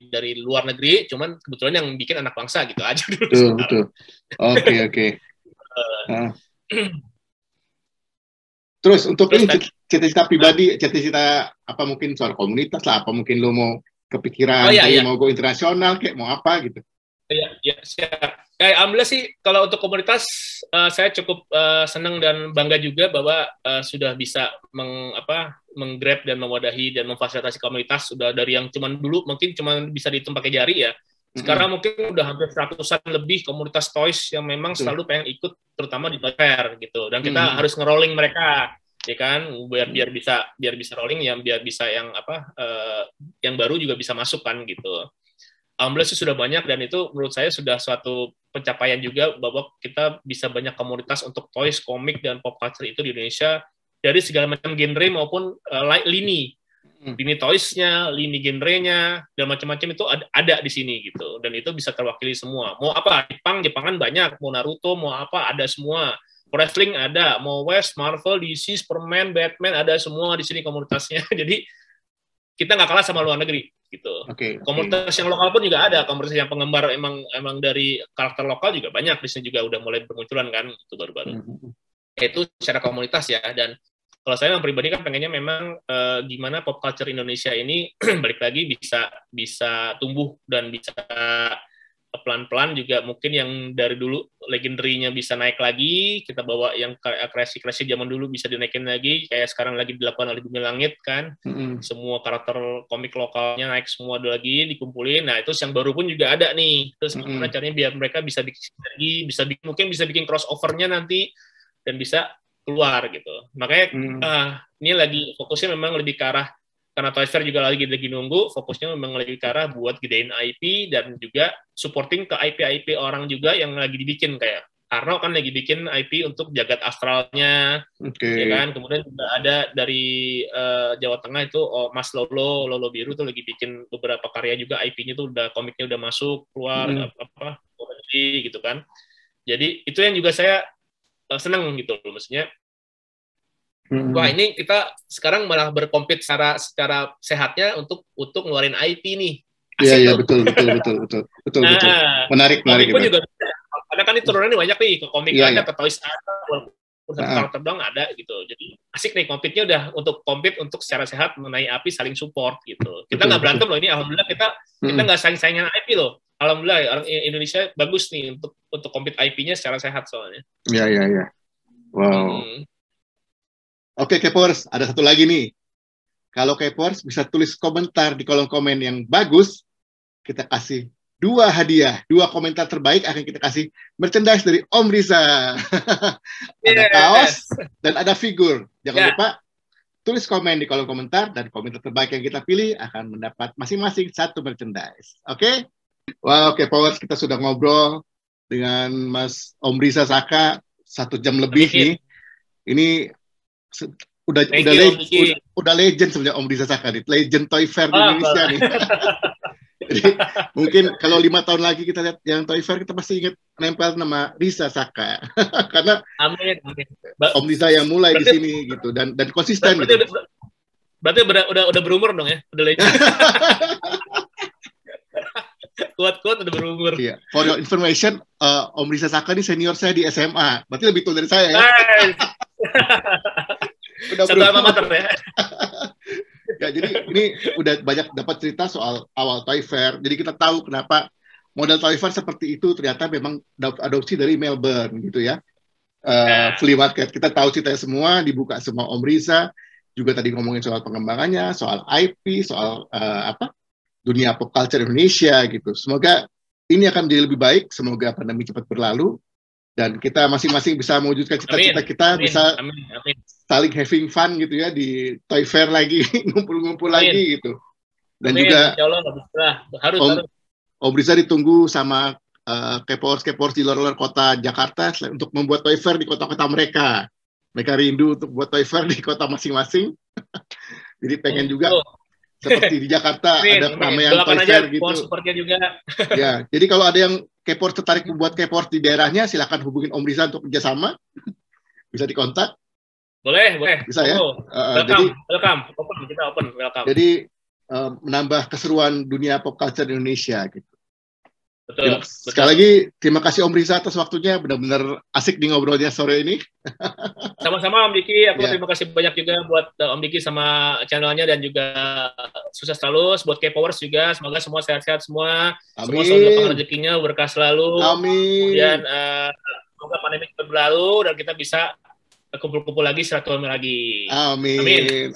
dari luar negeri, cuman kebetulan yang bikin anak bangsa gitu aja dulu.
Betul. Oke. Terus untuk ini cita-cita pribadi, cita-cita apa mungkin soal komunitas lah, apa mungkin lo mau kepikiran mau go internasional kayak mau apa gitu?
Iya, siap. Alhamdulillah sih kalau untuk komunitas saya cukup senang dan bangga juga bahwa sudah bisa menggrab dan mewadahi dan memfasilitasi komunitas. Sudah dari yang dulu mungkin bisa dihitung pakai jari ya. Sekarang mungkin udah hampir 100-an lebih komunitas toys yang memang selalu pengen ikut, terutama di Toy Fair gitu. Dan kita harus ngerolling mereka, ya kan, biar bisa rolling, biar bisa yang baru juga bisa masuk kan gitu. Alhamdulillah sih sudah banyak, dan itu menurut saya sudah suatu pencapaian juga bahwa kita bisa banyak komunitas untuk toys, komik, dan pop culture itu di Indonesia dari segala macam genre maupun lini toysnya, lini genrenya, dan macam-macam itu ada di sini gitu, dan itu bisa terwakili semua. Mau apa? Jepangan banyak, mau Naruto, mau apa, ada semua. Wrestling ada, mau West, Marvel, DC, Superman, Batman, ada semua di sini komunitasnya. Jadi kita nggak kalah sama luar negeri gitu. Komunitas yang lokal pun juga ada, komunitas yang penggemar emang dari karakter lokal juga banyak di sini, juga udah mulai bermunculan kan, itu baru-baru. Itu secara komunitas ya. Dan kalau saya yang pribadi kan pengennya memang gimana pop culture Indonesia ini balik lagi bisa tumbuh dan bisa pelan-pelan juga, mungkin yang dari dulu legendary-nya bisa naik lagi, kita bawa yang kreasi-kreasi zaman dulu bisa dinaikin lagi, kayak sekarang lagi dilakukan oleh Bumi Langit kan, semua karakter komik lokalnya naik semua lagi, dikumpulin. Nah itu yang baru pun juga ada nih, terus gimana caranya biar mereka bisa bikin sinergi, mungkin bisa bikin crossover-nya nanti, dan bisa keluar gitu. Makanya ini lagi fokusnya memang lebih ke arah, karena Toy Fair juga lagi nunggu, fokusnya memang lebih ke arah buat gedein IP dan juga supporting ke IP orang juga yang lagi dibikin, kayak Arno kan lagi bikin IP untuk Jagat Astralnya, ya kan. Kemudian juga ada dari Jawa Tengah itu Mas Lolo Biru tuh lagi bikin beberapa karya juga, IP-nya tuh udah, komiknya udah masuk keluar gitu kan. Jadi itu yang juga saya senang gitu loh, maksudnya. Wah, ini kita sekarang malah berkompet secara sehatnya untuk ngeluarin IP nih.
Iya, betul. Menarik
pun juga ada kan, itu turunannya banyak nih, ke komik ada, ke toys ada, karakter doang ada gitu. Jadi asik nih kompetnya, udah untuk kompet untuk secara sehat mengenai IP, saling support gitu. Kita nggak berantem loh ini, alhamdulillah kita nggak saing-saingan IP loh. Alhamdulillah orang Indonesia bagus nih untuk kompet IP-nya secara sehat soalnya.
Iya. Wow. Oke, Kepers, ada satu lagi nih. Kalau Kepers bisa tulis komentar di kolom komen yang bagus, kita kasih 2 hadiah, 2 komentar terbaik akan kita kasih merchandise dari Om Riza. Ada kaos dan ada figur. Jangan lupa tulis komen di kolom komentar, dan komentar terbaik yang kita pilih akan mendapat masing-masing 1 merchandise. Oke? Wah, oke, Powers, kita sudah ngobrol dengan Mas Om Riza Saka 1 jam lebih nih. Ini udah legend sebenarnya Om Riza Saka nih, legend Toy Fair di Indonesia nih. Jadi mungkin kalau 5 tahun lagi kita lihat yang Toy Fair, kita pasti ingat nempel nama Riza Saka. Karena
amin.
Om Riza yang mulai di sini gitu, dan konsisten
berarti,
gitu.
Berarti udah berumur dong ya, udah legend. Kuat-kuat udah berumur.
Iya. For your information, Om Riza Saka ini senior saya di SMA, berarti lebih tua dari saya ya. Udah
satu alma mater ya.
Ya, jadi ini udah banyak dapat cerita soal awal Toy Fair. Jadi kita tahu kenapa model Toy Fair seperti itu ternyata memang adopsi dari Melbourne gitu ya. Flea market. Kita tahu ceritanya semua, dibuka semua Om Riza. Juga tadi ngomongin soal pengembangannya, soal IP, soal dunia pop culture Indonesia gitu. Semoga ini akan menjadi lebih baik. Semoga pandemi cepat berlalu dan kita masing-masing bisa mewujudkan cita-cita kita, bisa saling having fun gitu ya di Toy Fair lagi, ngumpul-ngumpul lagi gitu. Dan juga harus. Om Riza ditunggu sama K-popers di luar kota Jakarta untuk membuat Toy Fair di kota-kota mereka. Mereka rindu untuk buat Toy Fair di kota masing-masing. Jadi pengen juga seperti di Jakarta ada keramaian Toy Fair gitu.
Juga.
Ya, jadi kalau ada yang K-popers tertarik membuat K-popers di daerahnya, silakan hubungin Om Riza untuk kerjasama. Bisa dikontak.
Boleh.
Bisa ya.
Welcome. Kita open. Welcome.
Jadi menambah keseruan dunia pop culture Indonesia gitu.
Betul.
Sekali lagi terima kasih Om Riza atas waktunya, benar-benar asik di ngobrolnya sore ini.
Sama-sama Om Diki, terima kasih banyak juga buat Om Diki sama channelnya, dan juga sukses terus buat K-popers juga. Semoga semua sehat-sehat semua.
Amin.
Semua selalu lapang rezekinya, berkah selalu.
Amin.
Dan semoga pandemi cepat berlalu dan kita bisa kumpul-kumpul lagi, silaturahmi lagi.
Amin.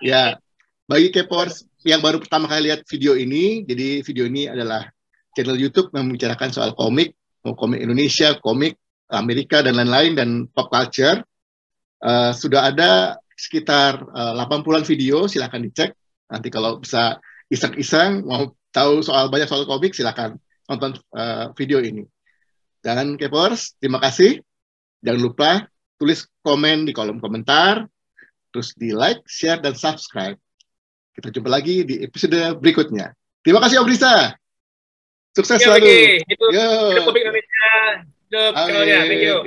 Ya. Bagi K-popers yang baru pertama kali lihat video ini, jadi video ini adalah channel YouTube yang membicarakan soal komik, mau komik Indonesia, komik Amerika, dan lain-lain, dan pop culture. Sudah ada sekitar 80-an video, silakan dicek. Nanti kalau bisa iseng-iseng, mau tahu banyak soal komik, silakan nonton video ini. Dan K-popers, terima kasih. Jangan lupa tulis komen di kolom komentar, terus di like, share, dan subscribe. Kita jumpa lagi di episode berikutnya. Terima kasih Om Riza. Sukses selalu.
Hidup komik Indonesia. Hidup channelnya. Thank you.